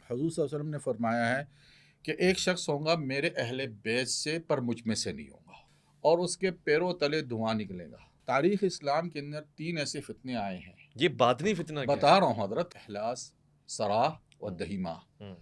حضور صلی اللہ علیہ وسلم نے فرمایا ہے کہ ایک شخص ہوگا میرے اہل بیت سے پر مجھ میں سے نہیں ہوگا اور اس کے پیروں تلے دھواں نکلے گا۔ تاریخ اسلام کے اندر 3 ایسے فتنے آئے ہیں، یہ باطنی فتنہ کیا بتا رہا ہوں حضرت، احلاس، سراح اور دہیمہ۔ ہے؟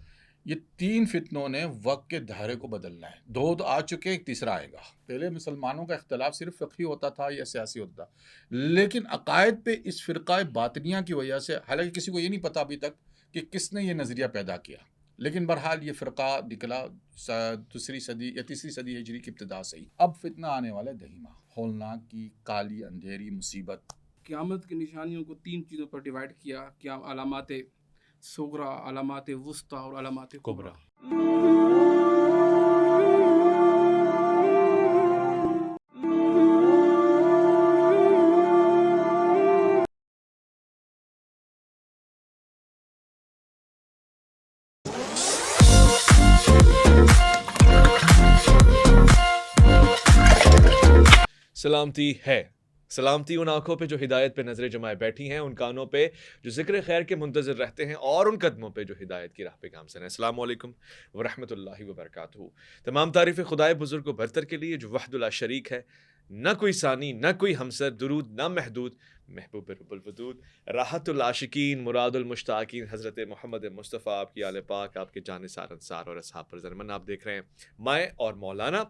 یہ 3 فتنوں نے وقت کے دھارے کو بدلنا ہے۔ 2 تو آ چکے، ایک تیسرا آئے گا۔ پہلے مسلمانوں کا اختلاف صرف فقہی ہوتا تھا یا سیاسی ہوتا تھا، لیکن عقائد پہ اس فرقہ باطنیہ کی وجہ سے، حالانکہ کسی کو یہ نہیں پتا ابھی تک کہ کس نے یہ نظریہ پیدا کیا، لیکن بہرحال یہ فرقہ نکلا دوسری صدی یا تیسری صدی ہجری کی ابتدا سے ہی۔ اب فتنہ آنے والا ہے دہیمہ، ہولناک کی کالی اندھیری مصیبت۔ قیامت کی نشانیوں کو 3 چیزوں پر ڈیوائڈ کیا، کیا علامات صغرا، علامات وسطیٰ اور علامات کبریٰ۔ سلامتی ہے، سلامتی ان آنکھوں پہ جو ہدایت پہ نظریں جمائے بیٹھی ہیں، ان کانوں پہ جو ذکر خیر کے منتظر رہتے ہیں، اور ان قدموں پہ جو ہدایت کی راہ پہ گامزن ہیں۔ السلام علیکم ورحمۃ اللہ وبرکاتہ۔ تمام تعریف خدائے بزرگ و برتر کے لیے جو وحد لا شریک ہے، نہ کوئی ثانی، نہ کوئی ہمسر، درود نہ محدود، محبوب رب الودود، راحت العاشقین، مراد المشتاقین، حضرت محمد مصطفیٰ، آپ کی آل پاک، آپ کے جانثار انصار اور اصحاب پر زرمن۔ آپ دیکھ رہے ہیں میں اور مولانا،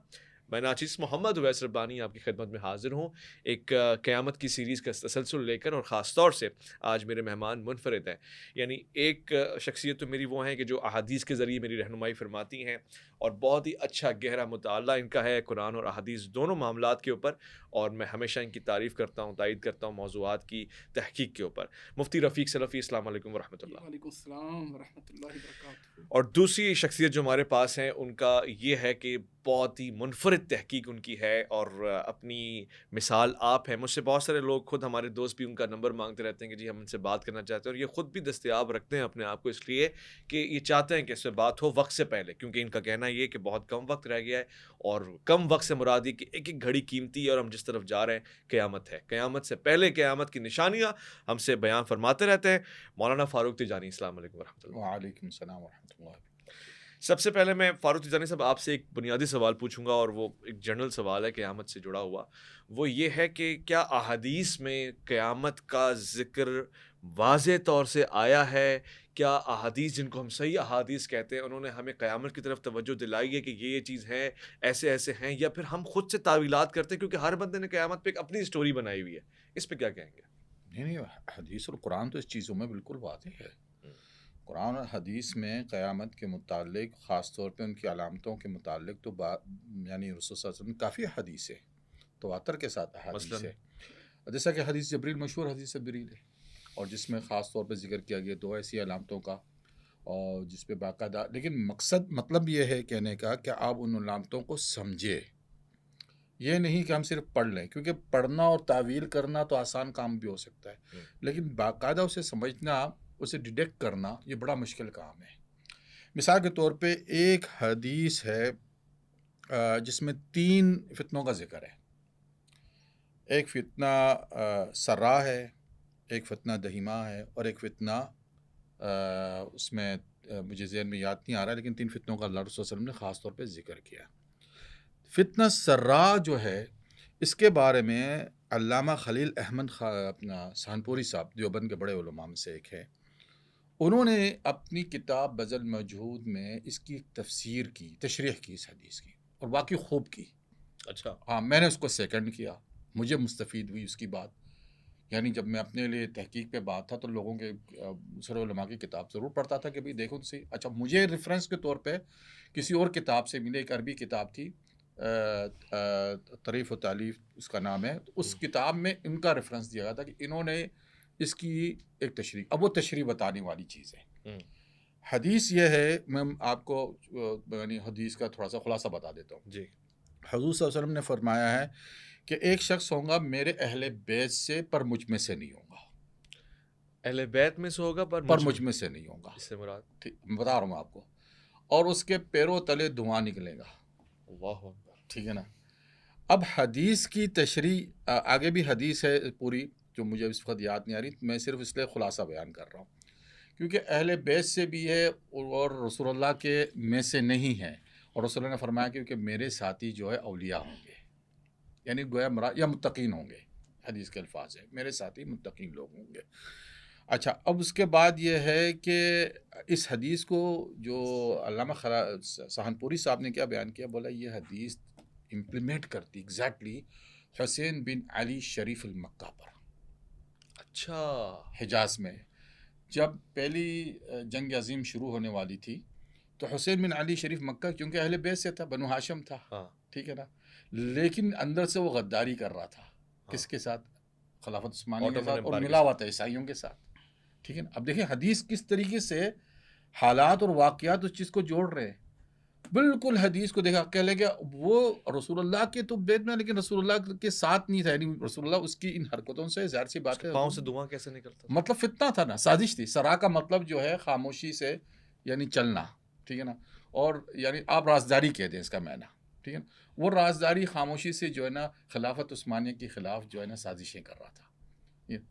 میں ناچیز محمد اویس ربانی آپ کی خدمت میں حاضر ہوں، ایک قیامت کی سیریز کا تسلسل لے کر، اور خاص طور سے آج میرے مہمان منفرد ہیں۔ یعنی ایک شخصیت تو میری وہ ہیں کہ جو احادیث کے ذریعے میری رہنمائی فرماتی ہیں، اور بہت ہی اچھا گہرا مطالعہ ان کا ہے قرآن اور احادیث دونوں معاملات کے اوپر، اور میں ہمیشہ ان کی تعریف کرتا ہوں، تائید کرتا ہوں موضوعات کی تحقیق کے اوپر۔ مفتی رفیق سلفی، السلام علیکم ورحمۃ اللہ۔ وعلیکم السلام ورحمۃ اللہ وبرکاتہ۔ اور دوسری شخصیت جو ہمارے پاس ہیں، ان کا یہ ہے کہ بہت ہی منفرد تحقیق ان کی ہے، اور اپنی مثال آپ ہیں۔ مجھ سے بہت سارے لوگ، خود ہمارے دوست بھی ان کا نمبر مانگتے رہتے ہیں کہ جی ہم ان سے بات کرنا چاہتے ہیں، اور یہ خود بھی دستیاب رکھتے ہیں اپنے آپ کو، اس لیے کہ یہ چاہتے ہیں کہ اس سے بات ہو وقت سے پہلے، کیونکہ ان کا کہنا یہ کہ بہت کم وقت رہ گیا ہے، اور کم وقت سے مراد یہ کہ ایک ایک گھڑی قیمتی ہے، اور ہم جس طرف جا رہے ہیں قیامت ہے، قیامت سے پہلے قیامت کی نشانیاں ہم سے بیان فرماتے رہتے ہیں۔ مولانا فاروق تجانی، السلام علیکم ورحمۃ اللہ۔ وعلیکم السلام ورحمۃ اللہ۔ سب سے پہلے میں فاروق تجانی صاحب آپ سے ایک بنیادی سوال پوچھوں گا، اور وہ ایک جنرل سوال ہے قیامت سے جڑا ہوا۔ وہ یہ ہے کہ کیا احادیث میں قیامت کا ذکر واضح طور سے آیا ہے؟ کیا احادیث، جن کو ہم صحیح احادیث کہتے ہیں، انہوں نے ہمیں قیامت کی طرف توجہ دلائی ہے کہ یہ چیز ہے، ایسے ایسے ہیں، یا پھر ہم خود سے تعویلات کرتے ہیں؟ کیونکہ ہر بندے نے قیامت پہ ایک اپنی سٹوری بنائی ہوئی ہے، اس پہ کیا کہیں گے؟ نہیں، حدیث اور قرآن تو اس چیزوں میں بالکل واضح ہے۔ قرآن اور حدیث میں قیامت کے متعلق، خاص طور پہ ان کی علامتوں کے متعلق تو یعنی رسول صلی اللہ علیہ وسلم کافی حدیث ہے، تواتر کے ساتھ حدیث ہے، جیسا کہ حدیث جبریل، مشہور حدیث جبریل ہے، اور جس میں خاص طور پہ ذکر کیا گیا 2 ایسی علامتوں کا، اور جس پہ باقاعدہ، لیکن مطلب یہ ہے کہنے کا کہ آپ ان علامتوں کو سمجھے، یہ نہیں کہ ہم صرف پڑھ لیں، کیونکہ پڑھنا اور تعویل کرنا تو آسان کام بھی ہو سکتا ہے، لیکن باقاعدہ اسے سمجھنا، اسے ڈیٹیکٹ کرنا، یہ بڑا مشکل کام ہے۔ مثال کے طور پہ ایک حدیث ہے جس میں 3 فتنوں کا ذکر ہے۔ ایک فتنہ سرا ہے، ایک فتنہ دہیمہ ہے، اور ایک فتنہ اس میں مجھے ذہن میں یاد نہیں آ رہا ہے، لیکن 3 فتنوں کا اللہ رسول صلی اللہ علیہ وسلم نے خاص طور پہ ذکر کیا۔ فتنہ سرا جو ہے، اس کے بارے میں علامہ خلیل احمد اپنا سہانپوری صاحب، دیوبند کے بڑے علماء میں سے ایک ہے، انہوں نے اپنی کتاب بذل المجہود میں اس کی تفسیر کی، تشریح کی اس حدیث کی، اور واقعی خوب کی۔ اچھا، ہاں، میں نے اس کو سیکنڈ کیا، مجھے مستفید ہوئی اس کی بات۔ یعنی جب میں اپنے لیے تحقیق پہ بات تھا تو لوگوں کے دوسرے علماء کی کتاب ضرور پڑھتا تھا کہ بھئی دیکھو تو صحیح۔ اچھا، مجھے ریفرنس کے طور پہ کسی اور کتاب سے ملے، ایک عربی کتاب تھی، طریف و تالیف اس کا نام ہے، تو اس کتاب میں ان کا ریفرنس دیا گیا تھا کہ انہوں نے اس کی ایک تشریح، اب وہ تشریح بتانے والی چیز ہے۔ حدیث یہ ہے، میں آپ کو یعنی حدیث کا تھوڑا سا خلاصہ بتا دیتا ہوں۔ جی، حضور صلی اللہ علیہ وسلم نے فرمایا ہے کہ ایک شخص ہوگا میرے اہل بیت سے پر مجھ میں سے نہیں ہوگا، اہل بیت میں سے ہوگا پر مجھ میں سے نہیں ہوگا، اس سے مراد؟ میں بتا رہا ہوں آپ کو، اور اس کے پیروں تلے دھواں نکلے گا۔ اللہ اکبر۔ ٹھیک ہے نا؟ اب حدیث کی تشریح آگے بھی حدیث ہے پوری، جو مجھے اس وقت یاد نہیں آ رہی، میں صرف اس لیے خلاصہ بیان کر رہا ہوں کیونکہ اہل بیت سے بھی ہے اور رسول اللہ کے میں سے نہیں ہے، اور رسول اللہ نے فرمایا کیونکہ میرے ساتھی جو ہے اولیاء ہوں گے، یعنی گویا یا متقین ہوں گے، حدیث کے الفاظ ہیں میرے ساتھی متقین لوگ ہوں گے۔ اچھا، اب اس کے بعد یہ ہے کہ اس حدیث کو جو علامہ سہانپوری صاحب نے کیا بیان کیا، بولا یہ حدیث امپلیمنٹ کرتی ایگزیکٹلی حسین بن علی شریف المکہ پر، اچھا، حجاز میں جب پہلی جنگ عظیم شروع ہونے والی تھی تو حسین بن علی شریف مکہ کیونکہ اہل بیت سے تھا، بنو ہاشم تھا، ہاں ٹھیک ہے نا، لیکن اندر سے وہ غداری کر رہا تھا، کس کے ساتھ؟ خلافت عثمانیہ کے ساتھ، اور ملا ہوا تھا عیسائیوں کے ساتھ، ٹھیک ہے نا۔ اب دیکھیں حدیث کس طریقے سے حالات اور واقعات اس چیز کو جوڑ رہے ہیں، بالکل حدیث کو دیکھا کہ لے کہ وہ رسول اللہ کے تو بیت میں، لیکن رسول اللہ کے ساتھ نہیں تھا، یعنی رسول اللہ اس کی ان حرکتوں سے ظاہر سی بات ہے پاؤں سے دھواں کیسے نکلتا تھا؟ مطلب فتنہ تھا نا، سازش تھی، سرا کا مطلب جو ہے خاموشی سے یعنی چلنا، ٹھیک ہے نا، اور یعنی آپ رازداری کہہ دیں اس کا معنی، ٹھیک ہے نا، وہ رازداری خاموشی سے جو ہے نا خلافت عثمانیہ کے خلاف جو ہے نا سازشیں کر رہا تھا۔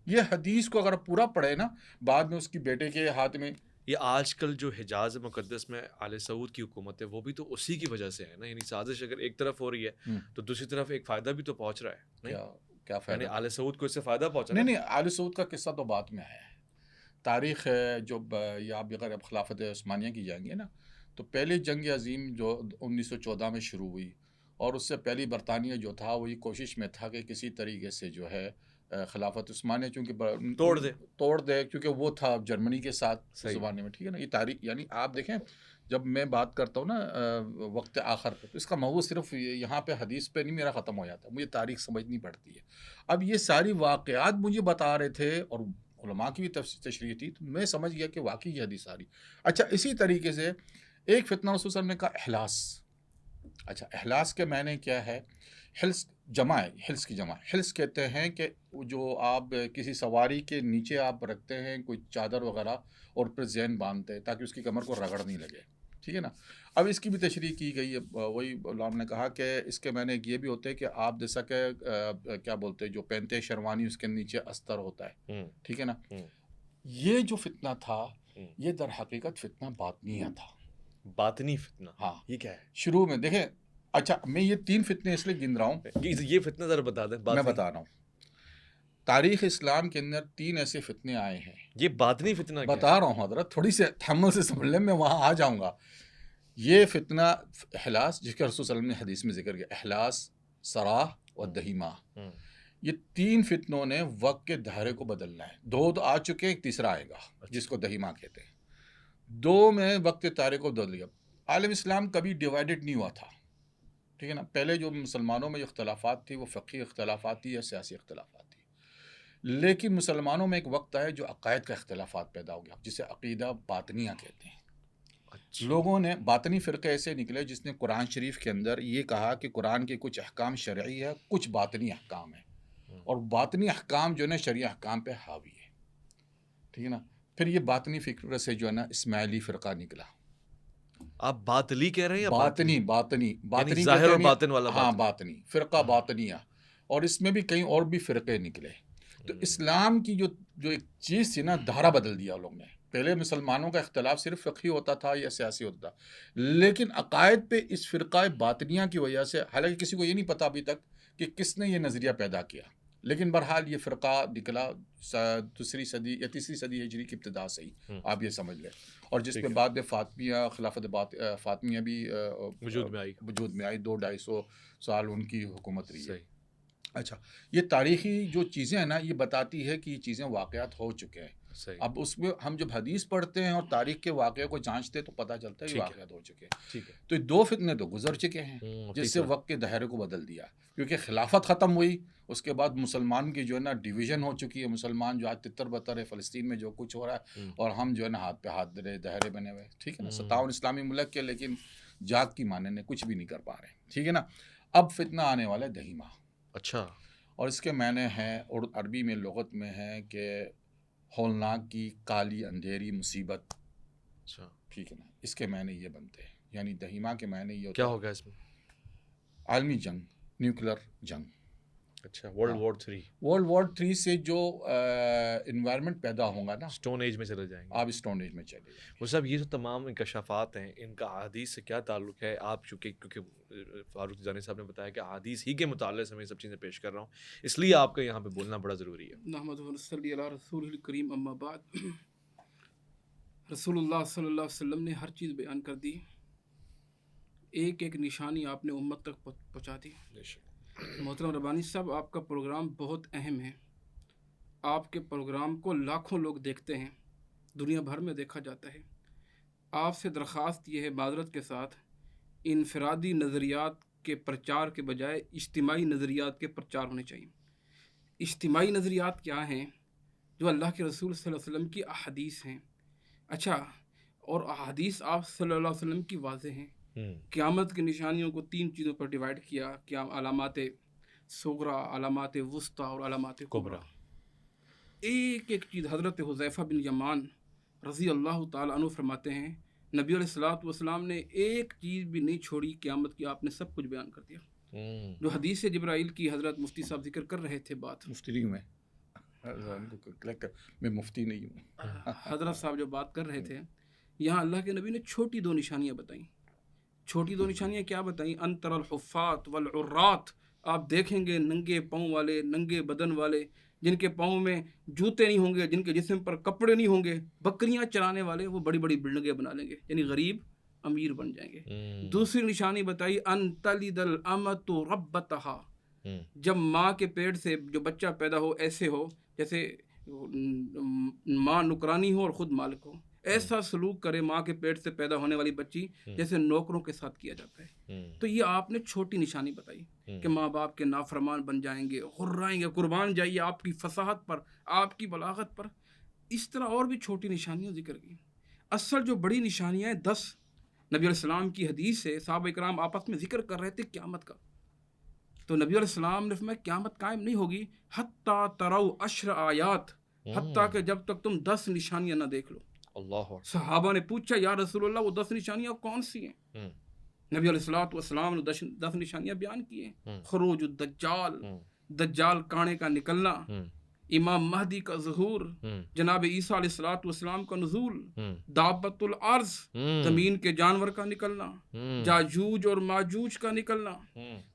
یہ حدیث کو اگر پورا پڑھے نا، بعد میں اس کی بیٹے کے ہاتھ میں، یہ آج کل جو حجاز مقدس میں آل سعود کی حکومت ہے وہ بھی تو اسی کی وجہ سے ہے نا، یعنی سازش اگر ایک طرف ہو رہی ہے تو دوسری طرف ایک فائدہ بھی تو پہنچ رہا ہے، کیا فائدہ؟ یعنی آل سعود کو اس سے فائدہ پہنچا نہیں، آل سعود کا قصہ تو بعد میں ہے، تاریخ جو یا آپ اگر اب خلافت عثمانیہ کی جائیں گے نا، تو پہلی جنگ عظیم جو 1914 میں شروع ہوئی، اور اس سے پہلی برطانیہ جو تھا وہ یہ کوشش میں تھا کہ کسی طریقے سے جو ہے خلافت عثمانیہ چونکہ توڑ دے کیونکہ وہ تھا جرمنی کے ساتھ زمانے میں، ٹھیک ہے نا۔ یہ تاریخ یعنی آپ دیکھیں جب میں بات کرتا ہوں نا وقت آخر پہ، تو اس کا موضوع صرف یہاں پہ حدیث پہ نہیں میرا ختم ہو جاتا، مجھے تاریخ سمجھنی پڑتی ہے۔ اب یہ ساری واقعات مجھے بتا رہے تھے اور علماء کی بھی تشریح تھی، تو میں سمجھ گیا کہ واقعی یہ حدیث آ رہی۔ اچھا، اسی طریقے سے ایک فتنہ رسول صلی اللہ علیہ وسلم نے کہا احلاس۔ اچھا، احلاس کے معنی کیا ہے؟ حلس جمع ہے، حلس کی جمع، حلس کہتے ہیں کہ جو آپ کسی سواری کے نیچے آپ رکھتے ہیں کوئی چادر وغیرہ اور پھر ذہن باندھتے ہیں تاکہ اس کی کمر کو رگڑ نہیں لگے، ٹھیک ہے نا۔ اب اس کی بھی تشریح کی گئی ہے، وہی علماء نے کہا کہ اس کے معنی یہ بھی ہوتے ہیں کہ آپ جیسا کہ کیا بولتے ہیں جو پہنتے شروانی اس کے نیچے استر ہوتا ہے، ٹھیک ہے نا۔ یہ جو فتنہ تھا یہ در حقیقت فتنہ باطنیہ تھا۔ باطنی فتنہ، ہاں، یہ کیا ہے؟ شروع میں دیکھیں، اچھا میں یہ 3 فتنے اس لیے گن رہا ہوں، یہ فتنہ ذرا بتا دیں۔ میں بتا رہا ہوں تاریخ اسلام کے اندر 3 ایسے فتنے آئے ہیں۔ یہ باطنی فتنہ کیا ہے؟ بتا رہا ہوں حضرت، تھوڑی سی تحمل سے سمجھ لیں، میں وہاں آ جاؤں گا۔ یہ فتنہ احلاس، جس کا رسول صلی اللہ علیہ وسلم نے حدیث میں ذکر کیا، احلاس، سراح اور دہیمہ، یہ 3 فتنوں نے وقت کے دھارے کو بدلنا ہے۔ 2 تو آ چکے، ایک تیسرا آئے گا جس کو دہیمہ کہتے ہیں۔ 2 میں وقت کے دھارے کو بدل دیا۔ عالم اسلام کبھی ڈیوائیڈڈ نہیں ہوا تھا، ٹھیک ہے نا۔ پہلے جو مسلمانوں میں جو اختلافات تھی وہ فقہی اختلافات تھی یا سیاسی اختلافات تھی، لیکن مسلمانوں میں ایک وقت آیا جو عقائد کا اختلافات پیدا ہو گیا، جسے عقیدہ باطنیہ کہتے ہیں۔ لوگوں نے باطنی فرقے ایسے نکلے جس نے قرآن شریف کے اندر یہ کہا کہ قرآن کے کچھ احکام شرعی ہے، کچھ باطنی احکام ہے، اور باطنی احکام جو ہے نا شرعی احکام پہ حاوی ہے، ٹھیک ہے نا۔ پھر یہ باطنی فکر سے جو ہے نا اسماعیلی فرقہ نکلا۔ آپ باطلی کہہ رہے ہیں یا باطنی ظاہر اور باطن والا؟ ہاں، باطنی فرقہ باطنیہ، اور اس میں بھی کئی اور بھی فرقے نکلے۔ تو اسلام کی جو ایک چیز تھی نا، دھارا بدل دیا لوگوں نے۔ پہلے مسلمانوں کا اختلاف صرف فقہی ہوتا تھا یا سیاسی ہوتا تھا، لیکن عقائد پہ اس فرقہ باطنیہ کی وجہ سے، حالانکہ کسی کو یہ نہیں پتا ابھی تک کہ کس نے یہ نظریہ پیدا کیا، لیکن بہرحال یہ فرقہ نکلا 2ری صدی یا 3ری صدی ہجری کی ابتدا سے ہی، آپ یہ سمجھ لیں، اور جس میں بعد میں فاطمیہ خلافت فاطمیہ بھی وجود میں آئی 200-250 سال ان کی حکومت رہی ہے۔ اچھا، یہ تاریخی جو چیزیں ہیں نا یہ بتاتی ہے کہ یہ چیزیں واقعات ہو چکے ہیں۔ اب اس میں ہم جب حدیث پڑھتے ہیں اور تاریخ کے واقعے کو جانچتے ہیں تو پتہ چلتا ہے یہ واقعات ہو چکے ہیں۔ تو 2 فتنے تو گزر چکے ہیں جس سے وقت کے دائرے کو بدل دیا، کیونکہ خلافت ختم ہوئی، اس کے بعد مسلمان کی جو ہے نا ڈویژن ہو چکی ہے، مسلمان جو آج تتر بتر ہے، فلسطین میں جو کچھ ہو رہا ہے، اور ہم جو ہے نا ہاتھ پہ ہاتھ دھرے دہرے بنے ہوئے، ٹھیک ہے نا، 57 اسلامی ملک کے، لیکن جات کی معنی نے کچھ بھی نہیں کر پا رہے، ٹھیک ہے نا۔ اب فتنہ آنے والا ہے دہیمہ۔ اچھا، اور اس کے معنی ہیں، اور عربی میں لغت میں ہے کہ ہولناک کی کالی اندھیری مصیبت، ٹھیک ہے نا، اس کے معنی یہ بنتے ہیں، یعنی دہیمہ کے معنی یہ ہوتا ہے کیا ہوگا اس میں؟ عالمی جنگ، نیوکلر جنگ، اچھا ورلڈ وار 3 ورلڈ وار 3 سے جو انوائرمنٹ پیدا ہوگا نا، اسٹون ایج میں چلے جائیں گے. آپ اسٹون ایج میں چلے جائیں. وہ صاحب یہ جو تمام انکشافات ہیں ان کا احادیث سے کیا تعلق ہے؟ آپ کیونکہ فاروق تیجانی صاحب نے بتایا کہ احادیث ہی کے مطالعے سے میں یہ سب چیزیں پیش کر رہا ہوں، اس لیے آپ کا یہاں پہ بولنا بڑا ضروری ہے. نحمدہ و نصلی علی رسول الکریم، اما بعد. رسول اللہ صلی اللہ علیہ وسلم نے ہر چیز بیان کر دی، ایک ایک نشانی آپ نے امت تک پہنچا دی. محترم ربانی صاحب، آپ کا پروگرام بہت اہم ہے. آپ کے پروگرام کو لاکھوں لوگ دیکھتے ہیں، دنیا بھر میں دیکھا جاتا ہے. آپ سے درخواست یہ ہے معذرت کے ساتھ، انفرادی نظریات کے پرچار کے بجائے اجتماعی نظریات کے پرچار ہونے چاہیے. اجتماعی نظریات کیا ہیں؟ جو اللہ کے رسول صلی اللہ علیہ وسلم کی احادیث ہیں. اچھا، اور احادیث آپ صلی اللہ علیہ وسلم کی واضح ہیں. قیامت کی نشانیوں کو 3 چیزوں پر ڈیوائڈ کیا، علامات صغریٰ، علامات وسطیٰ اور علامات کبریٰ. ایک ایک چیز حضرت حذیفہ بن یمان رضی اللہ تعالیٰ عنہ فرماتے ہیں، نبی علیہ الصلوۃ والسلام نے ایک چیز بھی نہیں چھوڑی قیامت کی، آپ نے سب کچھ بیان کر دیا. جو حدیث جبرائیل کی حضرت مفتی صاحب ذکر کر رہے تھے، بات مفتی نہیں ہوں میں مفتی نہیں ہوں. حضرت صاحب جو بات کر رہے تھے، یہاں اللہ کے نبی نے چھوٹی 2 نشانیاں بتائیں. چھوٹی 2 نشانیاں کیا بتائیں؟ انتر الحفات والعرات. آپ دیکھیں گے ننگے پاؤں والے، ننگے بدن والے، جن کے پاؤں میں جوتے نہیں ہوں گے، جن کے جسم پر کپڑے نہیں ہوں گے، بکریاں چرانے والے، وہ بڑی بڑی بلڈنگیں بنا لیں گے، یعنی غریب امیر بن جائیں گے. دوسری نشانی بتائی ان تلد الامۃ ربتہا. جب ماں کے پیٹ سے جو بچہ پیدا ہو ایسے ہو جیسے ماں نکرانی ہو اور خود مالک ہو. ایسا سلوک کرے ماں کے پیٹ سے پیدا ہونے والی بچی جیسے نوکروں کے ساتھ کیا جاتا ہے. تو یہ آپ نے چھوٹی نشانی بتائی کہ ماں باپ کے نافرمان بن جائیں گے، غرائیں گے. قربان جائیے آپ کی فصاحت پر، آپ کی بلاغت پر. اس طرح اور بھی چھوٹی نشانیاں ذکر کی. اصل جو بڑی نشانیاں ہیں 10 نبی علیہ السلام کی حدیث سے صحابہ کرام آپس میں ذکر کر رہے تھے قیامت کا. تو نبی علیہ السلام نے فرمایا قیامت قائم نہیں ہوگی حتیٰ تروا 10 آیات، حتیٰ کہ جب تک تم 10 نشانیاں نہ دیکھ لو. اللہ. صحابہ نے پوچھا یا رسول اللہ وہ 10 نشانیاں کون سی ہیں؟ نبی علیہ الصلوۃ والسلام نے 10 نشانیاں بیان کی ہیں. خروج الدجال، دجال کانے کا نکلنا، امام مہدی کا ظہور، جناب عیسیٰ علیہ الصلوۃ والسلام کا نزول، دابت الارض زمین کے جانور کا نکلنا، جاجوج اور ماجوج کا نکلنا،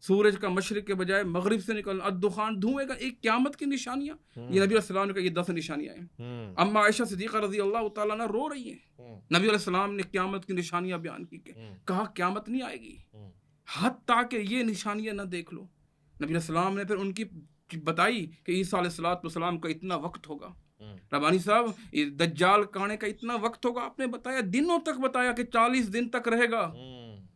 سورج کا مشرق کے بجائے مغرب سے نکلنا، الدخان دھوئے کا. ایک قیامت کی نشانیاں. یہ نبی علیہ السلام نے کہا یہ 10 نشانیاں ہیں. اما عائشہ صدیقہ رضی اللہ تعالیٰ عنہ رو رہی ہیں. نبی علیہ السلام نے قیامت کی نشانیاں بیان کی، کہا قیامت نہیں آئے گی حتیٰ کہ یہ نشانیاں نہ دیکھ لو. نبی علیہ السلام نے پھر ان کی بتائی کہ عیسیٰ علیہ الصلوۃ والسلام کا اتنا وقت ہوگا. ربانی صاحب دجال کانے کا اتنا وقت ہوگا، آپ نے بتایا دنوں تک بتایا کہ 40 دن تک رہے گا.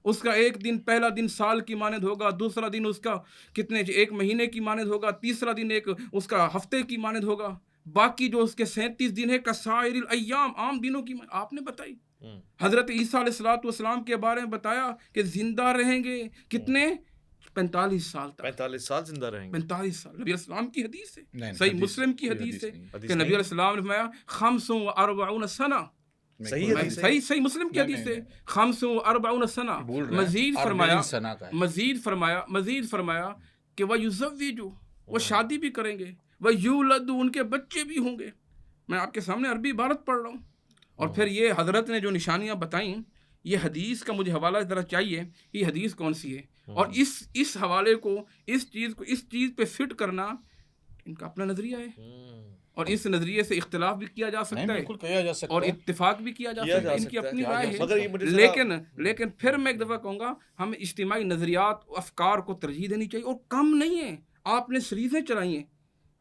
اس کا ایک دن، پہلا دن سال کی مانند ہوگا، دوسرا دن اس کا ایک مہینے کی مانند ہوگا، تیسرا دن ایک اس کا ہفتے کی مانند ہوگا، باقی جو اس کے 37 دن ہے کسائر الایام، عام دنوں کی آپ نے بتائی. حضرت عیسیٰ علیہ الصلوۃ والسلام کے بارے میں بتایا کہ زندہ رہیں گے کتنے؟ 45 سال تک. 45 سال زندہ رہیں گے. 45 سال نبی علیہ السلام کی حدیث ہے، صحیح مسلم کی حدیث ہے کہ نبی علیہ السلام نے فرمایا 45 سنہ. صحیح مسلم کی حدیث ہے 45 سنہ. مزید فرمایا کہ وَيُزَوِّجُ، وہ شادی بھی کریں گے، وَيُولَدُ، ان کے بچے بھی ہوں گے. میں آپ کے سامنے عربی عبارت پڑھ رہا ہوں. اور پھر یہ حضرت نے جو نشانیاں بتائیں، یہ حدیث کا مجھے حوالہ ذرا چاہیے، یہ حدیث کون سی ہے، اور اس حوالے کو اس چیز پہ فٹ کرنا ان کا اپنا نظریہ ہے. اور اس نظریے سے اختلاف بھی کیا جا سکتا ہے اور اتفاق بھی کیا جا سکتا ہے، ان کی اپنی رائے ہے. لیکن پھر میں ایک دفعہ کہوں گا ہمیں اجتماعی نظریات افکار کو ترجیح دینی چاہیے. اور کم نہیں ہے، آپ نے سیریزیں چلائی ہیں،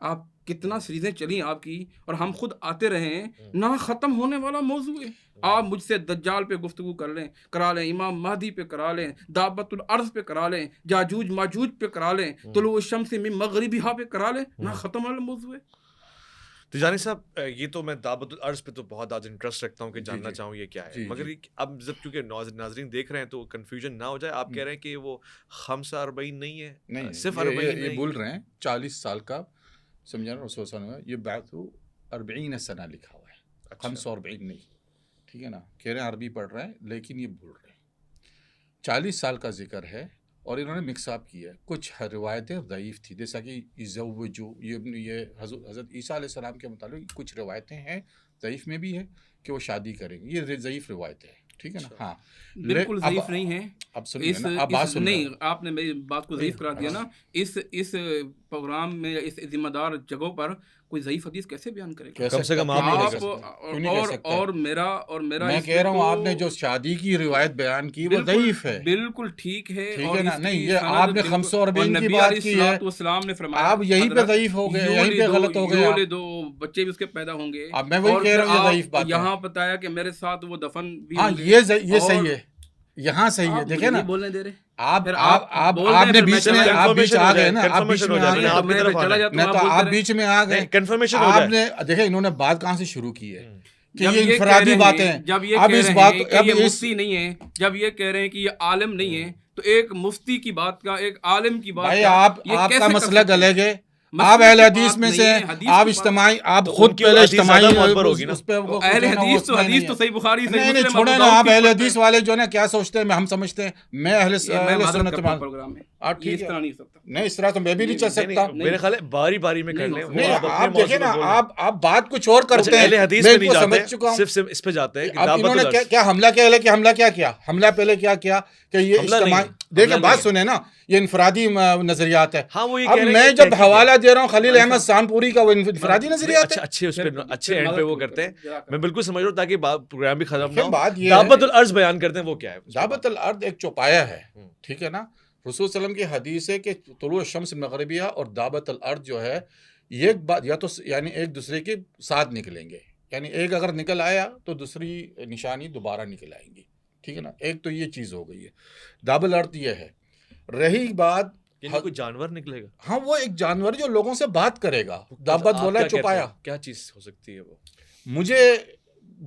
آپ کتنا سیریزیں چلی آپ کی، اور ہم خود آتے رہے ہیں، نہ ختم ہونے والا موضوع ہے. آپ مجھ سے دجال پہ گفتگو کرا لیں، امام مہدی پہ کرا لیں، دابت الارض پہ کرا لیں، جاجوج ماجوج پہ کرا لیں، طلوع الشمس من مغربہا پہ کرا لیں، نہ ختم والا موضوع ہے. تیجانی صاحب یہ تو میں دعوت الارض پہ تو بہت آج انٹرسٹ رکھتا ہوں کہ جاننا چاہوں یہ کیا ہے، مگر اب جب چونکہ ناظرین دیکھ رہے ہیں تو کنفیوژن نہ ہو جائے. آپ کہہ رہے ہیں کہ وہ 45 نہیں ہے، صرف 40 یہ بول رہے ہیں 40 سال کا، سمجھا نا رسول صلی اللہ علیہ وسلم، یہ بعث 40 سنہ لکھا ہوا ہے، 45 نہیں، ٹھیک ہے نا. کہہ رہے ہیں عربی پڑھ رہے ہیں لیکن یہ بول رہے ہیں 40 سال کا ذکر ہے. اور انہوں نے مکس اپ کیا ہے. کچھ روایتیں ضعیف تھی، جیسا کہ یزوجو، یہ حضرت عیسیٰ علیہ السلام کے متعلق کچھ روایتیں ہیں ضعیف میں بھی ہے کہ وہ شادی کریں گے، یہ ضعیف روایتیں ہیں. ٹھیک ہے نا. ہاں بالکل ضعیف نہیں ہے. اب سنیے نا، اب بات سنیے. نہیں، آپ نے میری بات کو ضعیف کرا دیا نا. اس پروگرام میں اس ذمہ دار جگہوں پر کوئی ضعیف حدیث کیسے بیان کرے گا؟ کم سے کم آپ اور میرا میں کہہ رہا ہوں آپ نے جو شادی کی روایت بیان کی وہ ضعیف ہے. بالکل ٹھیک ہے. ٹھیک ہے نا. نہیں، یہ آپ نے خمس و اربعین کی بات کی ہے، اسلام نے فرمایا آپ یہیں پہ ضعیف ہو گئے، یہیں پہ غلط ہو گئے. یولد دو بچے بھی اس کے پیدا ہوں گے. اب میں وہی کہہ رہا ہوں، یہ ضعیف بات ہے. یہاں بتایا کہ میرے ساتھ وہ دفن بھی ہاں، یہ صحیح ہے، یہاں صحیح ہے. دیکھیں نا، بولنے دے رہے آپ نے بیچ میں آ گئے نا، آپ بیچ میں آ گئے. تو آپ بیچ میں آ گئے. کنفرمیشن آپ نے دیکھیں انہوں نے بات کہاں سے شروع کی ہے کہ یہ انفرادی باتیں ہیں. جب یہ اب کہہ اس رہے بات ہیں کہ یہ مفتی نہیں ہے، جب یہ کہہ رہے ہیں کہ یہ عالم نہیں ہے، تو ایک مفتی کی بات کا، ایک عالم کی بات بھائی، کا آپ کا مسلک الگ ہے. آپ اہل حدیث میں سے، آپ اجتماعی، آپ خود پہلے اجتماعی اس پہ اہل حدیث تو حدیث تو صحیح بخاری صحیح نہیں چھوڑے نا. آپ اہل حدیث والے جو ہے نا کیا سوچتے ہیں، ہم سمجھتے ہیں میں اہل سنت پروگرام میں ٹھیک اس طرح نہیں سکتا. نہیں، اس طرح تو میں بھی نہیں چل سکتا. میرے خیال ہے باری باری میں کر لیں. آپ دیکھیں نا، آپ بات کچھ اور کرتے ہیں. اہل حدیث میں میں نہیں سمجھ جاتے، چکا ہوں. صرف اس پہ جاتے ہیں. اب انہوں نے کیا حملہ کیا حملہ پہلے کیا کہ یہ اجتماعی. دیکھیں بات سنیں نا، یہ انفرادی نظریات ہے. اب میں جب حوالہ دے رہا ہوں خلیل احمد سانپوری کا، وہ انفرادی نظریات ہے. اچھے اینڈ پہ وہ کرتے ہیں. میں بالکل سمجھ رہا ہوں تاکہ پروگرام بھی ختم نہ ہو. بات یہ دعوت الارض بیان کرتے ہیں، وہ کیا ہے؟ دعوت الارض ایک چوپایا ہے. ٹھیک ہے نا. رسول صلی اللہ علیہ وسلم کی حدیث ہے کہ طلوع الشمس مغربیہ اور دعوت الارض جو ہے، یہ بات یا تو یعنی ایک دوسرے کے ساتھ نکلیں گے. یعنی ایک اگر نکل آیا تو دوسری نشانی دوبارہ نکل آئیں گی. ٹھیک ہے نا. ایک تو یہ چیز ہو گئی ہے. دعوت الارض یہ ہے. رہی بات کوئی جانور نکلے گا. ہاں، وہ ایک جانور جو لوگوں سے بات کرے گا. دعوت بولا چھپایا. کیا چیز ہو سکتی ہے وہ؟ مجھے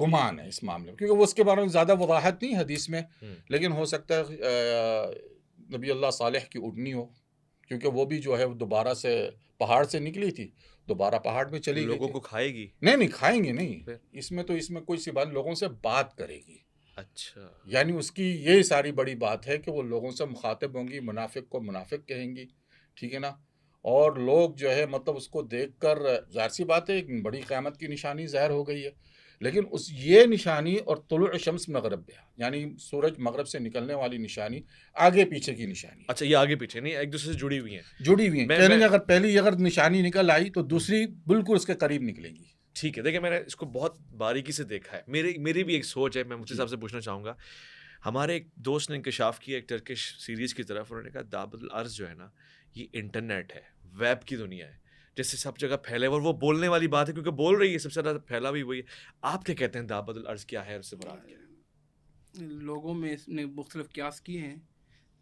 گمان ہے اس معاملے میں، کیونکہ وہ اس کے بارے میں زیادہ وضاحت نہیں حدیث میں، لیکن ہو سکتا ہے نبی اللہ صالح کی اٹھنی ہو، کیونکہ وہ بھی جو ہے دوبارہ سے پہاڑ سے نکلی تھی، دوبارہ پہاڑ میں چلی گئی. لوگوں کو کھائے گی؟ نہیں کھائیں گے نہیں. اس میں کوئی سی بات، لوگوں سے بات کرے گی. اچھا، یعنی اس کی یہ ساری بڑی بات ہے کہ وہ لوگوں سے مخاطب ہوں گی. منافق کو منافق کہیں گی. ٹھیک ہے نا. اور لوگ جو ہے مطلب اس کو دیکھ کر، ظاہر سی بات ہے ایک بڑی قیامت کی نشانی ظاہر ہو گئی ہے، لیکن یہ نشانی اور طلوع الشمس مغرب یعنی سورج مغرب سے نکلنے والی نشانی آگے پیچھے کی نشانی. اچھا، یہ آگے پیچھے نہیں، ایک دوسرے سے جڑی ہوئی ہیں. یعنی اگر پہلی نشانی نکل آئی تو دوسری بالکل اس کے قریب نکلے گی. ٹھیک ہے. دیکھیں، میں نے اس کو بہت باریکی سے دیکھا ہے. میری بھی ایک سوچ ہے. میں مفتی صاحب سے پوچھنا چاہوں گا. ہمارے ایک دوست نے انکشاف کیا ایک ٹرکش سیریز کی طرف. انہوں نے کہا دعوت الارض جو ہے نا، یہ انٹرنیٹ ہے، ویب کی دنیا ہے، جیسے سب جگہ پھیلے. اور وہ بولنے والی بات ہے، کیونکہ بول رہی ہے سب سے زیادہ پھیلا بھی وہی ہے. آپ کیا کہتے ہیں دعوت الارض کیا ہے، اس سے مراد کیا ہے؟ لوگوں میں اس نے مختلف قیاس کیے ہیں.